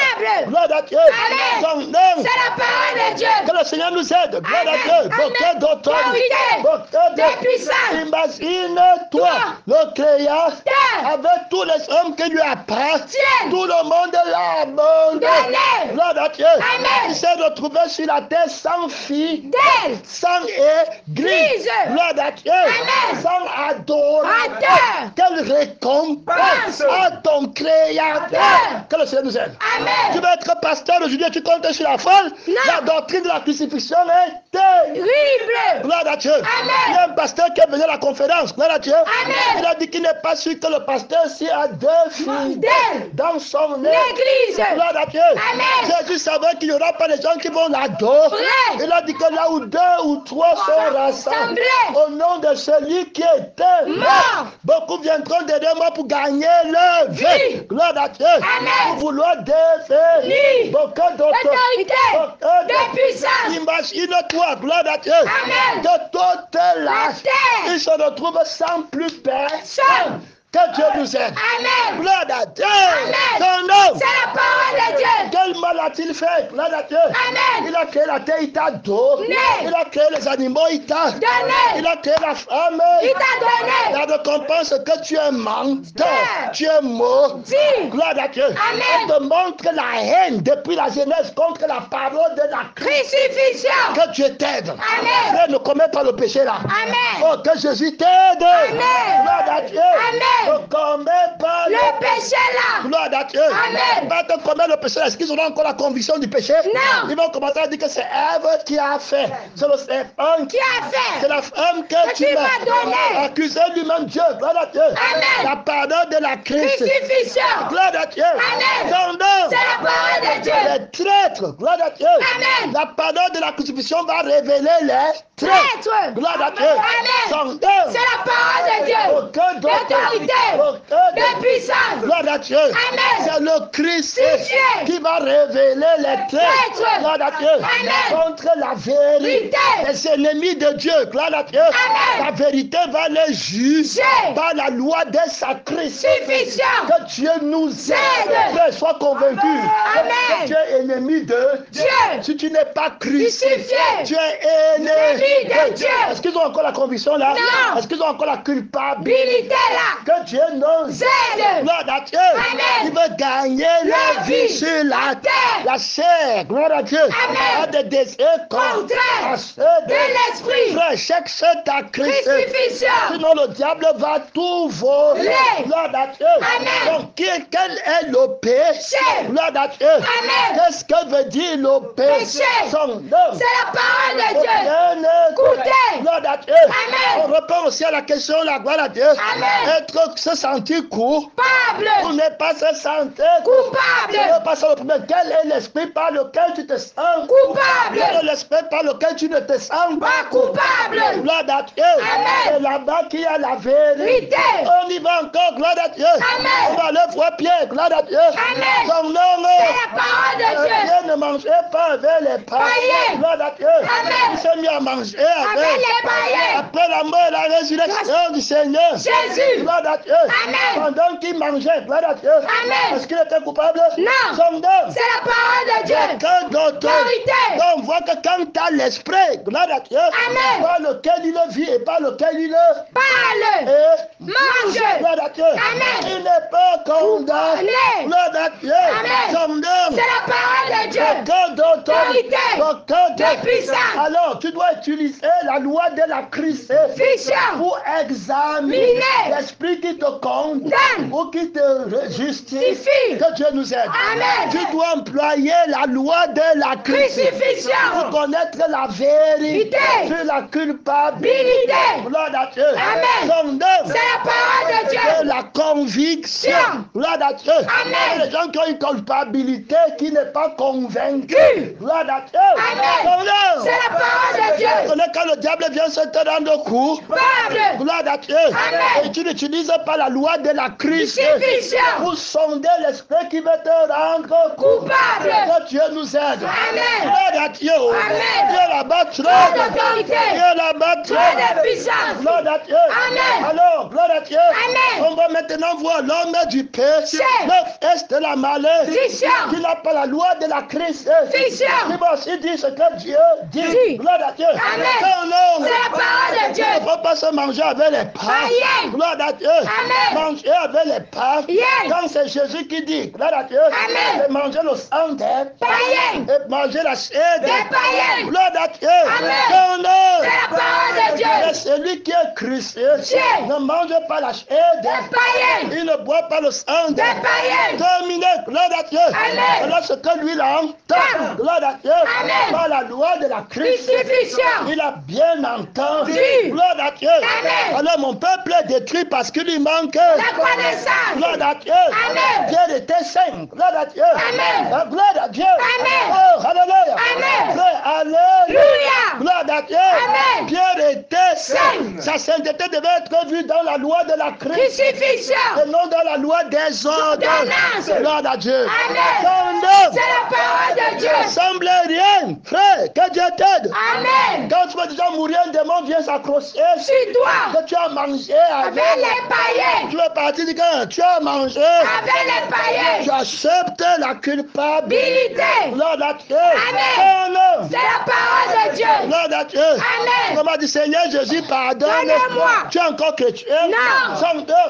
S1: Gloire à Dieu.
S2: Amen.
S1: Son nom.
S2: C'est la parole de Dieu.
S1: Que le Seigneur nous aide. Gloire à
S2: Amen.
S1: Dieu.
S2: Amen.
S1: Beaucoup d'autorité.
S2: Autorité. De puissance.
S1: Imagine-toi, le Créateur,
S2: Terre.
S1: avec tous les hommes qui lui appartiennent.
S2: Dieu.
S1: Tout le monde l'abonde.
S2: Donné.
S1: Gloire à Dieu.
S2: Amen.
S1: Il s'est retrouvé sur la terre sans fille,
S2: D'elle.
S1: sans église. Gloire à Dieu.
S2: Amen.
S1: Sans adorateur. Quelle récompense à ton Créateur. Que le Seigneur nous aide.
S2: Amen.
S1: Tu veux être pasteur aujourd'hui, tu comptes sur la folle.
S2: Non.
S1: La doctrine de la crucifixion est terrible. Gloire à Dieu.
S2: Amen.
S1: Il y a un pasteur qui est venu à la conférence. Gloire à Dieu.
S2: Amen.
S1: Il a dit qu'il n'est pas sûr que le pasteur s'y a deux filles
S2: D'elle.
S1: dans son
S2: L'église.
S1: Gloire à Dieu.
S2: Amen.
S1: Jésus savait qu'il n'y aura pas de gens qui vont l'adorer.
S2: Vrai.
S1: Il a dit que là où deux ou trois sont rassemblés au nom de celui qui était mort, beaucoup viendront derrière moi pour gagner leur vie.
S2: Vie.
S1: Gloire à Dieu.
S2: Amen.
S1: Pour vouloir défaire beaucoup
S2: Autorité. De puissance.
S1: Imagine-toi, gloire à Dieu,
S2: Amen.
S1: que toute la
S2: La terre.
S1: il se retrouve sans plus personne.
S2: Seul.
S1: Que Dieu nous aide.
S2: Amen.
S1: Gloire à Dieu.
S2: Amen.
S1: Son nom.
S2: C'est la parole de Dieu.
S1: Quel mal a-t-il fait? Gloire à Dieu.
S2: Amen.
S1: Il a créé la terre, il t'a donné.
S2: Né.
S1: Il a créé les animaux, il t'a
S2: Donné.
S1: Il a créé la femme.
S2: Il t'a donné.
S1: La récompense que tu es menteur,
S2: Terre.
S1: tu es maudit.
S2: Dit.
S1: Gloire à Dieu.
S2: Amen.
S1: On te montre la haine depuis la Genèse contre la parole de la Christ.
S2: Crucifixion.
S1: Que Dieu t'aide.
S2: Amen.
S1: Frère, ne commets pas le péché là.
S2: Amen.
S1: Oh, que Jésus t'aide.
S2: Amen.
S1: Gloire à Dieu.
S2: Amen.
S1: Ne commets pas
S2: Le péché là.
S1: Gloire à Dieu.
S2: Amen.
S1: Pas te commettre le péché. Est-ce qu'ils auront encore la conviction du péché?
S2: Non.
S1: Ils vont commencer à dire que c'est Ève qui a fait. C'est le serpent
S2: Qui a fait?
S1: C'est la femme que
S2: tu m'as donné.
S1: accusé lui-même Dieu. Gloire à Dieu.
S2: Amen.
S1: La pardon de la Christ.
S2: Crucifixion.
S1: Gloire à Dieu.
S2: Amen.
S1: Son nom.
S2: C'est la parole de Dieu.
S1: Les traîtres. Gloire à Dieu.
S2: Amen.
S1: La pardon de la crucifixion va révéler les traîtres.
S2: Traître.
S1: Gloire à Dieu.
S2: Amen.
S1: Son nom.
S2: C'est la parole de Dieu.
S1: Aucun
S2: L'autorité. De puissance.
S1: Gloire à Dieu.
S2: Amen.
S1: C'est le Christ
S2: Dieu.
S1: qui va révéler les traîtres.
S2: Traîtres.
S1: Gloire à Dieu.
S2: Amen.
S1: Contre la vérité. Les ennemis de Dieu. Gloire à Dieu.
S2: Amen.
S1: La vérité va les juger par la loi de sa crucifixion.
S2: Crucifixion.
S1: Que Dieu nous aide. Frère, sois convaincu que tu es ennemi de
S2: Dieu.
S1: Si tu n'es pas crucifié,
S2: Crucifié.
S1: tu es ennemi
S2: de Dieu.
S1: Est-ce qu'ils ont encore la conviction là?
S2: Non.
S1: Est-ce qu'ils ont encore la culpabilité?
S2: Milité là.
S1: Que Dieu nous
S2: Aide.
S1: Gloire à Dieu.
S2: Amen.
S1: Il veut gagner la vie sur la terre. La chair, gloire à Dieu,
S2: Amen.
S1: a des désirs
S2: Contraire
S1: à ceux
S2: de l'esprit.
S1: Frère, cherche ta Christ.
S2: Crucifixion.
S1: Sinon le diable va tout voler. Gloire à Dieu.
S2: Amen.
S1: Donc quel est le péché? Gloire à Dieu.
S2: Amen.
S1: Qu'est-ce que veut dire le péché?
S2: Péché.
S1: Son nom.
S2: C'est la parole de Dieu.
S1: Bien
S2: Écoutez.
S1: Gloire à Dieu.
S2: Amen.
S1: On répond aussi à la question, la gloire à Dieu.
S2: Amen.
S1: Être se sentir coupable. Ou
S2: Coupable.
S1: ne pas se sentir
S2: Coupable.
S1: Ce n'est pas ça le problème. Quel est l'esprit par lequel tu te sens
S2: Coupable.
S1: Quel est l'esprit par lequel tu ne te sens
S2: Pas coupable.
S1: Gloire à Dieu.
S2: Amen.
S1: C'est là-bas qu'il y a la vérité.
S2: Vérité.
S1: On y va encore, gloire à Dieu.
S2: Amen.
S1: On va aller voir Pierre, gloire à Dieu.
S2: Amen.
S1: Son nom
S2: C'est la parole de Dieu.
S1: Pierre ne mangeait pas avec les païens.
S2: Païens.
S1: Gloire à Dieu.
S2: Amen.
S1: Il s'est mis à manger
S2: Avec les païens.
S1: Après la mort et la résurrection du Seigneur.
S2: Jésus.
S1: Gloire à Dieu.
S2: Amen.
S1: Pendant qu'il mangeait, gloire à Dieu.
S2: Amen.
S1: Est-ce qu'il était coupable?
S2: Non.
S1: Son nom.
S2: C'est la parole de Dieu.
S1: Quelqu'un d'autre.
S2: Vérité.
S1: Donc on voit que quand tu as l'esprit, gloire à Dieu,
S2: Amen.
S1: par lequel il vit et par lequel il
S2: Parle.
S1: et
S2: Mange.
S1: gloire à Dieu.
S2: Amen.
S1: Il n'est pas condamné. Gloire à Dieu.
S2: Amen.
S1: Son nom.
S2: C'est la parole de Dieu.
S1: Aucun d'autorité.
S2: Autorité. De puissance.
S1: Alors, tu dois utiliser la loi de la crucifixion pour examiner l'esprit qui te condamne ou qui te justifie. Que Dieu nous aide.
S2: Amen.
S1: Tu dois employer la loi de la crucifixion pour connaître la vérité sur la culpabilité. Gloire à Dieu.
S2: Amen.
S1: Son nom.
S2: C'est la parole de Dieu.
S1: C'est la conviction. Gloire à Dieu.
S2: Amen.
S1: Il y a des gens qui ont une culpabilité qui n'est pas convaincue. Gloire à Dieu.
S2: Amen.
S1: Son nom.
S2: C'est la parole de Dieu.
S1: Tu connais quand le diable vient se te rendre coup. Gloire à Dieu.
S2: Amen.
S1: Et tu n'utilises pas la loi de la crucifixion pour sonder l'esprit qui veut te rendre
S2: coupable.
S1: Que Dieu nous aide.
S2: Amen.
S1: Gloire à Dieu.
S2: Amen.
S1: Dieu là-bas trop.
S2: d'autorité.
S1: Dieu là-bas trop.
S2: De puissance.
S1: Gloire à Dieu.
S2: Amen.
S1: Alors, gloire à Dieu.
S2: Amen.
S1: On va maintenant voir l'homme du péché. Le fils de la malédiction. Qui n'a pas la loi de la crucifixion. Qui va aussi dire ce que Dieu dit. Gloire à Dieu.
S2: Amen.
S1: C'est
S2: la parole de Dieu.
S1: Il ne faut pas se manger avec les pains. Gloire à Dieu.
S2: Amen.
S1: Manger avec les pains. Quand c'est Jésus qui dit, gloire à Dieu.
S2: Amen.
S1: Et manger le sang des
S2: païens.
S1: Et manger la chair des
S2: païens.
S1: Gloire à Dieu.
S2: Amen. C'est la parole de Dieu.
S1: Et celui qui est crucifié ne mange pas la chair des
S2: païens.
S1: Il ne boit pas le sang des
S2: païens.
S1: Terminé. Gloire à Dieu.
S2: Amen.
S1: Alors ce que lui là entend. Gloire à Dieu.
S2: Amen.
S1: Par la loi de la crucifixion. Il a bien entendu. Gloire à Dieu.
S2: Amen.
S1: Alors mon peuple est détruit parce qu'il lui manque
S2: la connaissance.
S1: Gloire à Dieu.
S2: Amen.
S1: Dieu était saint. Gloire à Dieu.
S2: Amen.
S1: Gloire à Dieu.
S2: Amen.
S1: Oh, alléluia.
S2: Amen.
S1: Alléluia. Gloire à Dieu.
S2: Amen.
S1: Pierre était saint. Sa sainteté devait être vue dans la loi de la crucifixion et non dans la loi des ordres. Gloire à Dieu.
S2: Amen. C'est la parole de Dieu.
S1: Ça ne semble rien. Frère, que Dieu t'aide.
S2: Amen.
S1: Quand tu vas déjà mourir, un démon vient s'accrocher
S2: sur toi.
S1: Que tu as mangé avec
S2: les païens.
S1: Tu vas partir du quand tu as mangé
S2: avec les païens.
S1: Tu acceptes la culpabilité. Gloire à Dieu.
S2: Amen. C'est la parole de Dieu.
S1: Gloire à Dieu.
S2: Amen.
S1: Comment dit Seigneur Jésus, pardonne-moi. Tu es encore chrétien?
S2: Non.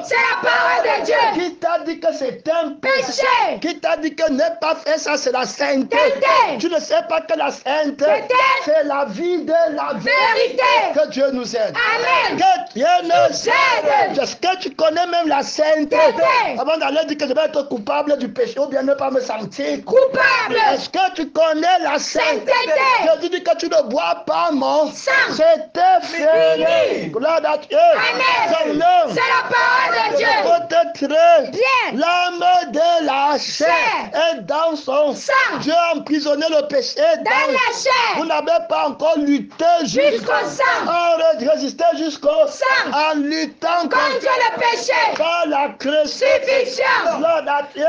S2: C'est la parole de Dieu.
S1: Qui t'a dit que c'est un péché? Qui t'a dit que ne pas faire ça, c'est la sainteté? Tu ne sais pas que la sainteté, c'est la vie de la vérité. Que Dieu nous aide.
S2: Amen.
S1: Que Dieu nous aide. Est-ce que tu connais même la sainteté? Avant d'aller dire que je vais être coupable du péché ou bien ne pas me sentir
S2: coupable.
S1: Est-ce que tu connais la sainteté? Je dis que tu ne bois pas mon sang. C'était fini. Gloire à Dieu.
S2: Amen. C'est la parole de Dieu.
S1: Peut-être l'âme de la chair est dans son sang. Dieu a emprisonné le péché dans
S2: la chair.
S1: Vous n'avez pas encore lutté
S2: jusqu'au sang.
S1: En résisté jusqu'au sang. En luttant
S2: contre le péché.
S1: Par la crucifixion. Gloire à Dieu.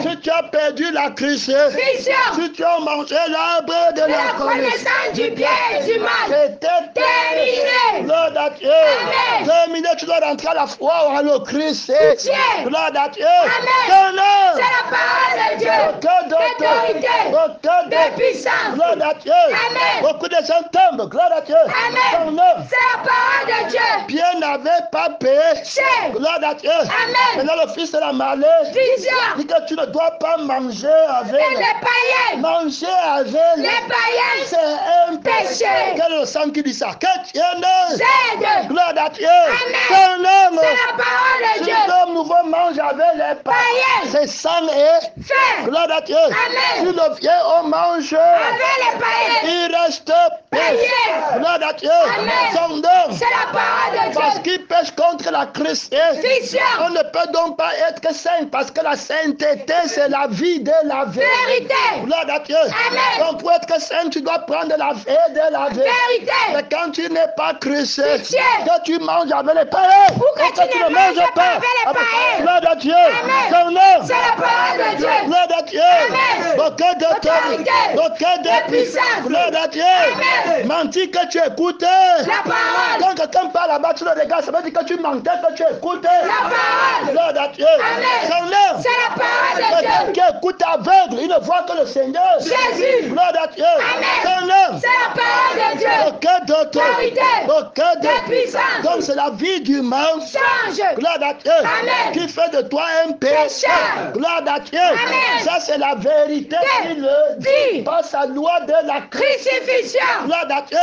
S1: Si tu as perdu la crucifixion. Si tu as mangé l'arbre de la connaissance
S2: du bien et du mal.
S1: C'était terminé. Gloire à Dieu. Terminé. Tu dois rentrer à la foi en le Christ. Gloire à Dieu.
S2: Amen. C'est la parole de Dieu. D'autorité. De puissance.
S1: Gloire à Dieu.
S2: Amen.
S1: Beaucoup de gens tombent. Gloire à Dieu.
S2: Amen. C'est la parole de Dieu.
S1: Pierre n'avait pas péché. Gloire à Dieu.
S2: Amen.
S1: Maintenant le fils de la malédiction dit que tu ne dois pas manger avec
S2: les païens.
S1: Manger avec
S2: les païens.
S1: C'est un péché. Quel est le sang qui dit ça? Que Dieu nous aide. Gloire à Dieu.
S2: Amen. C'est la parole de Dieu.
S1: Si l'homme nouveau mange avec les païens, c'est sang et
S2: fait.
S1: Gloire à Dieu.
S2: Amen.
S1: Si le vieux on mange
S2: avec les païens,
S1: il reste péché. Gloire à Dieu. Son nom.
S2: C'est la parole de Dieu.
S1: Parce qu'il pêche contre la crucifixion. On ne peut donc pas être saint parce que la sainteté c'est la vie de la vérité. Gloire à Dieu.
S2: Amen.
S1: Donc pour être saint, tu dois prendre la vie de la vérité. Mais quand tu n'es pas crucifié, que tu manges avec les païens,
S2: ou que tu ne manges pas avec les païens.
S1: Gloire à Dieu.
S2: Son nom. C'est la parole de Dieu.
S1: Gloire à Dieu. Aucun d'autorité. Aucun de puissance. Gloire à Dieu. Mentir que tu écoutes.
S2: La parole.
S1: Quand quelqu'un parle là-bas, tu le regardes, ça veut dire que tu mentais, que tu écoutes.
S2: La parole.
S1: Gloire à Dieu. Son nom.
S2: C'est la parole de Dieu.
S1: Quelqu'un qui écoute aveugle, il ne voit que le Seigneur.
S2: Jésus.
S1: Gloire à Dieu. Son nom.
S2: C'est la parole de Dieu.
S1: Aucun d'autorité. Aucun
S2: de puissance.
S1: Donc c'est la vie du mensonge. Gloire à Dieu. qui fait de toi un pécheur. Gloire à Dieu. Ça, c'est la vérité qui le dit. Par sa loi de la crucifixion. Gloire à Dieu.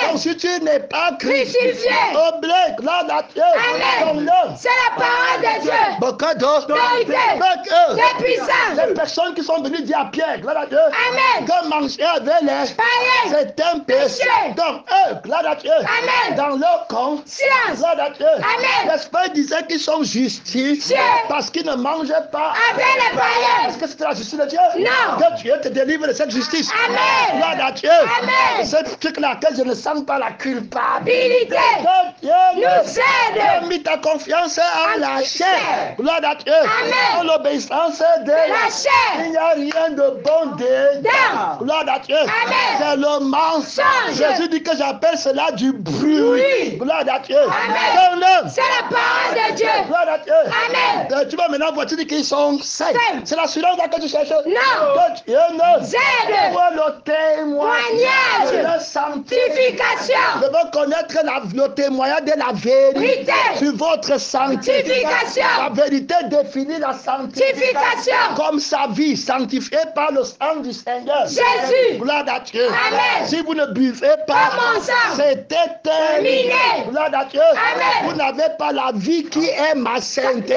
S1: Donc, si tu n'es pas crucifié, oblique, gloire à Dieu.
S2: C'est la parole de Dieu.
S1: Beaucoup d'autorité.
S2: De puissance.
S1: Les personnes qui sont venues dire à Pierre, gloire à Dieu,
S2: Amen.
S1: que manger avec les
S2: païens,
S1: c'est un péché. Donc, eux, gloire à Dieu, dans leur conscience, gloire à Dieu, l'Esprit disait qu'ils sont justifiés parce qu'ils ne mangeaient pas
S2: avec les païens.
S1: Est-ce que c'était la justice de Dieu?
S2: Non.
S1: Que Dieu te délivre de cette justice.
S2: Amen.
S1: Gloire à Dieu.
S2: Amen.
S1: C'est truc laquelle je ne sens pas la culpabilité.
S2: Que
S1: Dieu
S2: nous aide.
S1: Tu as mis ta confiance en la chair. Gloire à Dieu.
S2: Amen.
S1: En l'obéissance de la
S2: chair.
S1: Il n'y a rien de bon dedans. Gloire à Dieu.
S2: Amen.
S1: C'est le mensonge. Jésus dit que j'appelle cela du bruit. Gloire à Dieu.
S2: Amen. C'est la parole de Dieu.
S1: Gloire à Dieu.
S2: Amen.
S1: Tu vas maintenant voir, tu dis qu'ils sont saints. C'est l'assurance que tu cherches.
S2: Non.
S1: Que Dieu nous
S2: aide.
S1: Pour le témoignage de la sanctification. Nous devons connaître le témoignage de la vérité sur votre sanctification. La vérité définit la sanctification comme sa vie sanctifiée par le sang du Seigneur.
S2: Jésus.
S1: Gloire à Dieu.
S2: Amen.
S1: Si vous ne buvez pas, c'est terminé. Gloire à Dieu.
S2: Amen.
S1: Vous n'avez pas la vie qui est ma sainteté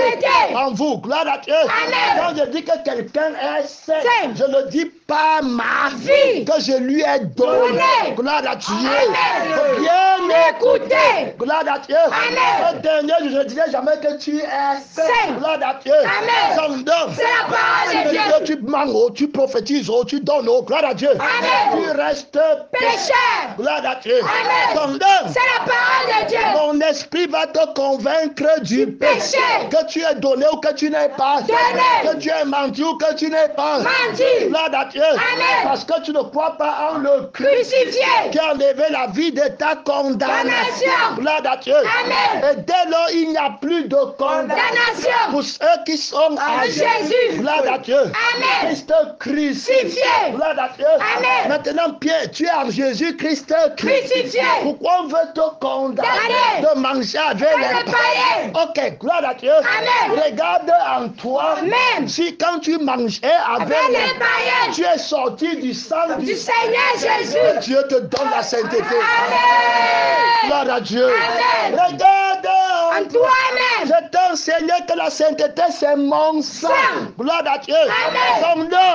S1: en vous. Gloire à Dieu.
S2: Amen.
S1: Quand je dis que quelqu'un est saint, je ne dis pas ma vie que je lui ai donnée. Gloire à Dieu.
S2: Amen.
S1: Bien écouter. Gloire à Dieu.
S2: Amen.
S1: Le dernier, je ne dirai jamais que tu es saint. Gloire à Dieu.
S2: Amen. C'est la parole de Dieu.
S1: Tu manges, tu prophétises, tu donnes. Gloire à Dieu.
S2: Amen.
S1: Tu restes
S2: pécheur.
S1: Gloire à Dieu.
S2: Amen. C'est la parole de Dieu.
S1: Mon esprit va te convaincre du péché. Que tu es donné ou que tu n'es pas.
S2: Donné.
S1: Que tu es menti ou que tu n'es pas.
S2: Menti.
S1: Gloire à Dieu.
S2: Amen.
S1: Parce que tu ne crois pas en le
S2: crucifié.
S1: Qui a enlevé la vie de ta condamnation. Gloire à Dieu.
S2: Amen.
S1: Et dès lors, il n'y a plus de condamnation pour ceux qui sont à
S2: Jésus.
S1: Gloire à Dieu.
S2: Amen.
S1: Christ crucifié. Gloire à Dieu.
S2: Amen.
S1: Maintenant, Pierre, tu es en Jésus-Christ
S2: crucifié.
S1: Pourquoi on veut te condamner de manger avec les païens? Ok, gloire à Dieu.
S2: Amen.
S1: Regarde en toi.
S2: Même
S1: si quand tu mangeais avec les païens, tu es sorti du sang
S2: du Seigneur Jésus.
S1: Dieu te donne la sainteté.
S2: Amen.
S1: Gloire à Dieu.
S2: Amen.
S1: Regarde
S2: en toi-même.
S1: Je t'ai enseigné que la sainteté c'est mon sang. Gloire à Dieu.
S2: Amen.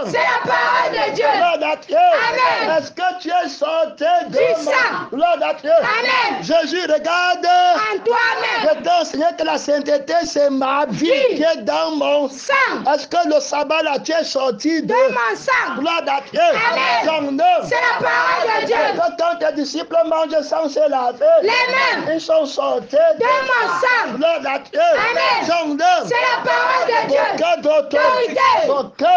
S2: C'est la parole de Dieu.
S1: Gloire à Dieu.
S2: Amen.
S1: Est-ce que tu es sorti
S2: du sang?
S1: Gloire à Dieu.
S2: Amen.
S1: Jésus, regarde.
S2: En toi-même.
S1: Je t'ai enseigné que la sainteté c'est ma vie qui est dans mon
S2: sang.
S1: Est-ce que le sabbat là tu es sorti de
S2: mon sang?
S1: Gloire à Dieu.
S2: Amen. C'est la parole de Dieu.
S1: Quand tes disciples mangent sans se laver,
S2: les mêmes,
S1: ils sont sortis
S2: de mon sang.
S1: Gloire à Dieu.
S2: Amen. C'est la parole de Dieu.
S1: Aucun d'autorité,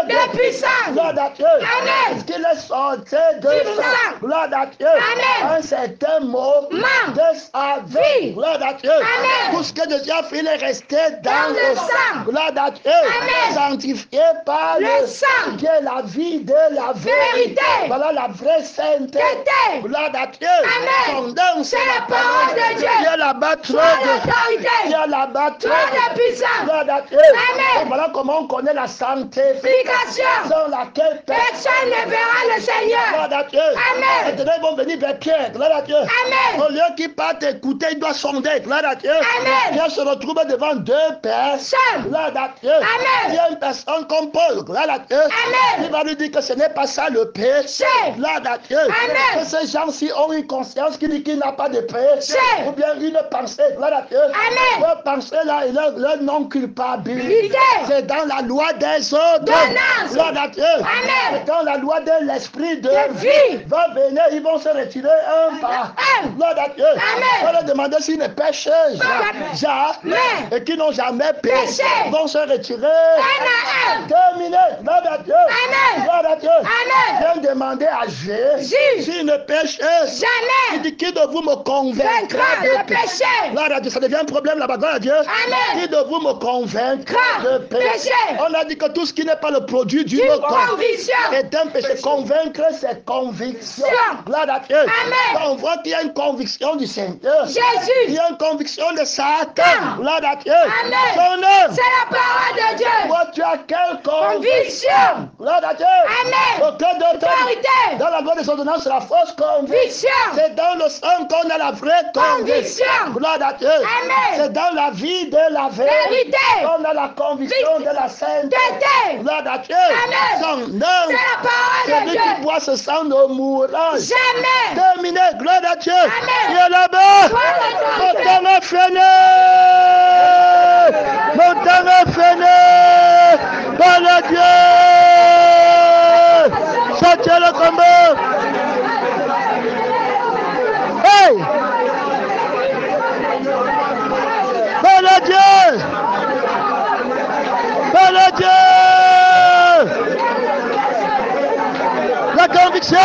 S2: de puissance.
S1: Gloire à Dieu.
S2: Amen.
S1: Est-ce qu'il est sorti de
S2: sang?
S1: Gloire à Dieu.
S2: Amen.
S1: Un certain mot de sa vie. Gloire à Dieu.
S2: Amen.
S1: Tout ce que Dieu a fait, il est resté dans
S2: le sang.
S1: Gloire à Dieu.
S2: Amen.
S1: Sanctifié par
S2: le sang.
S1: Qui est la vie de la vérité. Voilà la vraie sainteté. Gloire à Dieu.
S2: Amen. C'est la parole de Dieu.
S1: Il y a là-bas trop
S2: d'autorité.
S1: Il y a là-bas trop
S2: de puissance.
S1: Gloire à Dieu.
S2: Amen.
S1: Voilà comment on connaît la sanctification. Sans laquelle
S2: personne ne verra le Seigneur.
S1: Gloire à Dieu.
S2: Amen.
S1: Maintenant ils vont venir vers Pierre. Gloire à Dieu.
S2: Amen.
S1: Au lieu qu'il parte écouter, il doit sonder. Gloire à Dieu.
S2: Amen.
S1: Pierre se retrouve devant deux personnes. Gloire à Dieu.
S2: Amen.
S1: Il y a une personne comme Paul. Gloire à Dieu.
S2: Amen.
S1: Il va lui dire que ce n'est pas ça le péché. Gloire à Dieu.
S2: Amen.
S1: Que ces gens-ci ont une conscience qui dit qu'il n'a pas de péché. Ou bien une pensée. Gloire à Dieu.
S2: Amen.
S1: Leur pensée là et leur non-culpabilité. C'est dans la loi des ordonnances. Gloire à Dieu.
S2: Amen.
S1: C'est dans la loi de l'esprit de
S2: vie.
S1: Va venir, ils vont se retirer un par un. Gloire à Dieu.
S2: Amen.
S1: On leur demander s'ils ne pêchent jamais et qu'ils n'ont jamais péché. Ils vont se retirer
S2: un à un.
S1: Terminé. Gloire à Dieu.
S2: Amen.
S1: Gloire à Dieu.
S2: Amen.
S1: Viens demander à Jésus s'il ne pêche
S2: jamais.
S1: Il dit qui de vous me convaincra
S2: de péché.
S1: Gloire à Dieu. Ça devient un problème là-bas. Gloire à Dieu.
S2: Amen.
S1: Qui de vous me convaincra de péché? On a dit que tout ce qui n'est n'est pas le produit d'une
S2: conviction.
S1: Et d'un péché. Convaincre, c'est conviction. Gloire à Dieu.
S2: Amen.
S1: On voit qu'il y a une conviction du Seigneur.
S2: Jésus.
S1: Il y a une conviction de Satan. Gloire à Dieu.
S2: Amen.
S1: Son œuvre.
S2: C'est la parole de Dieu.
S1: Toi, tu as quelle
S2: Conviction.
S1: Gloire à Dieu.
S2: Amen.
S1: Aucun d'autre.
S2: Autorité.
S1: Dans la loi des ordonnances, c'est la fausse conviction. C'est dans le sang qu'on a la vraie conviction. Gloire à Dieu.
S2: Amen.
S1: C'est dans la vie de la vérité qu'on a la conviction de la sainteté. Gloire à Dieu.
S2: Amen.
S1: Son œuvre.
S2: C'est la parole de
S1: Celui
S2: Dieu.
S1: qui boit ce sang ne mourra
S2: Jamais.
S1: terminé. Gloire à Dieu.
S2: Amen.
S1: Il est là-bas. Mon temps est fini. Mon temps est fini. Gloire à Dieu. Chantez le combat. Hey! Gloire à Dieu. Gloire à Dieu. La conviction.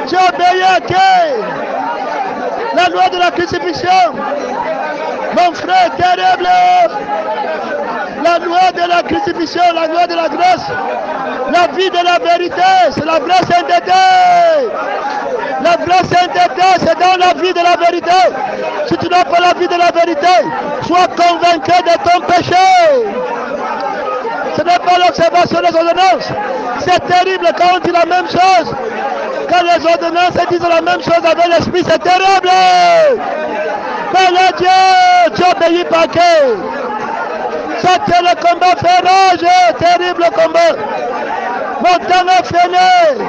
S1: Tu as obéi à qui? La loi de la crucifixion. Mon frère terrible. La loi de la crucifixion, la loi de la grâce. La vie de la vérité, c'est la vraie sainteté. La vraie sainteté, c'est dans la vie de la vérité. Si tu n'as pas la vie de la vérité, sois convaincu de ton péché. Ce n'est pas l'observation des ordonnances. C'est terrible quand on dit la même chose. Quand les ordonnances disent la même chose avec l'esprit, c'est terrible. Mais Dieu, tu obéis pas que. Ça c'est le combat féroce, terrible combat. Mon temps est fini.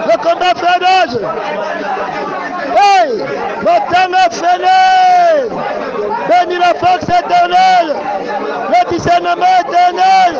S1: Le combat féroce. Hey, mon temps est fini. Bénis la force éternelle. Le discernement éternel.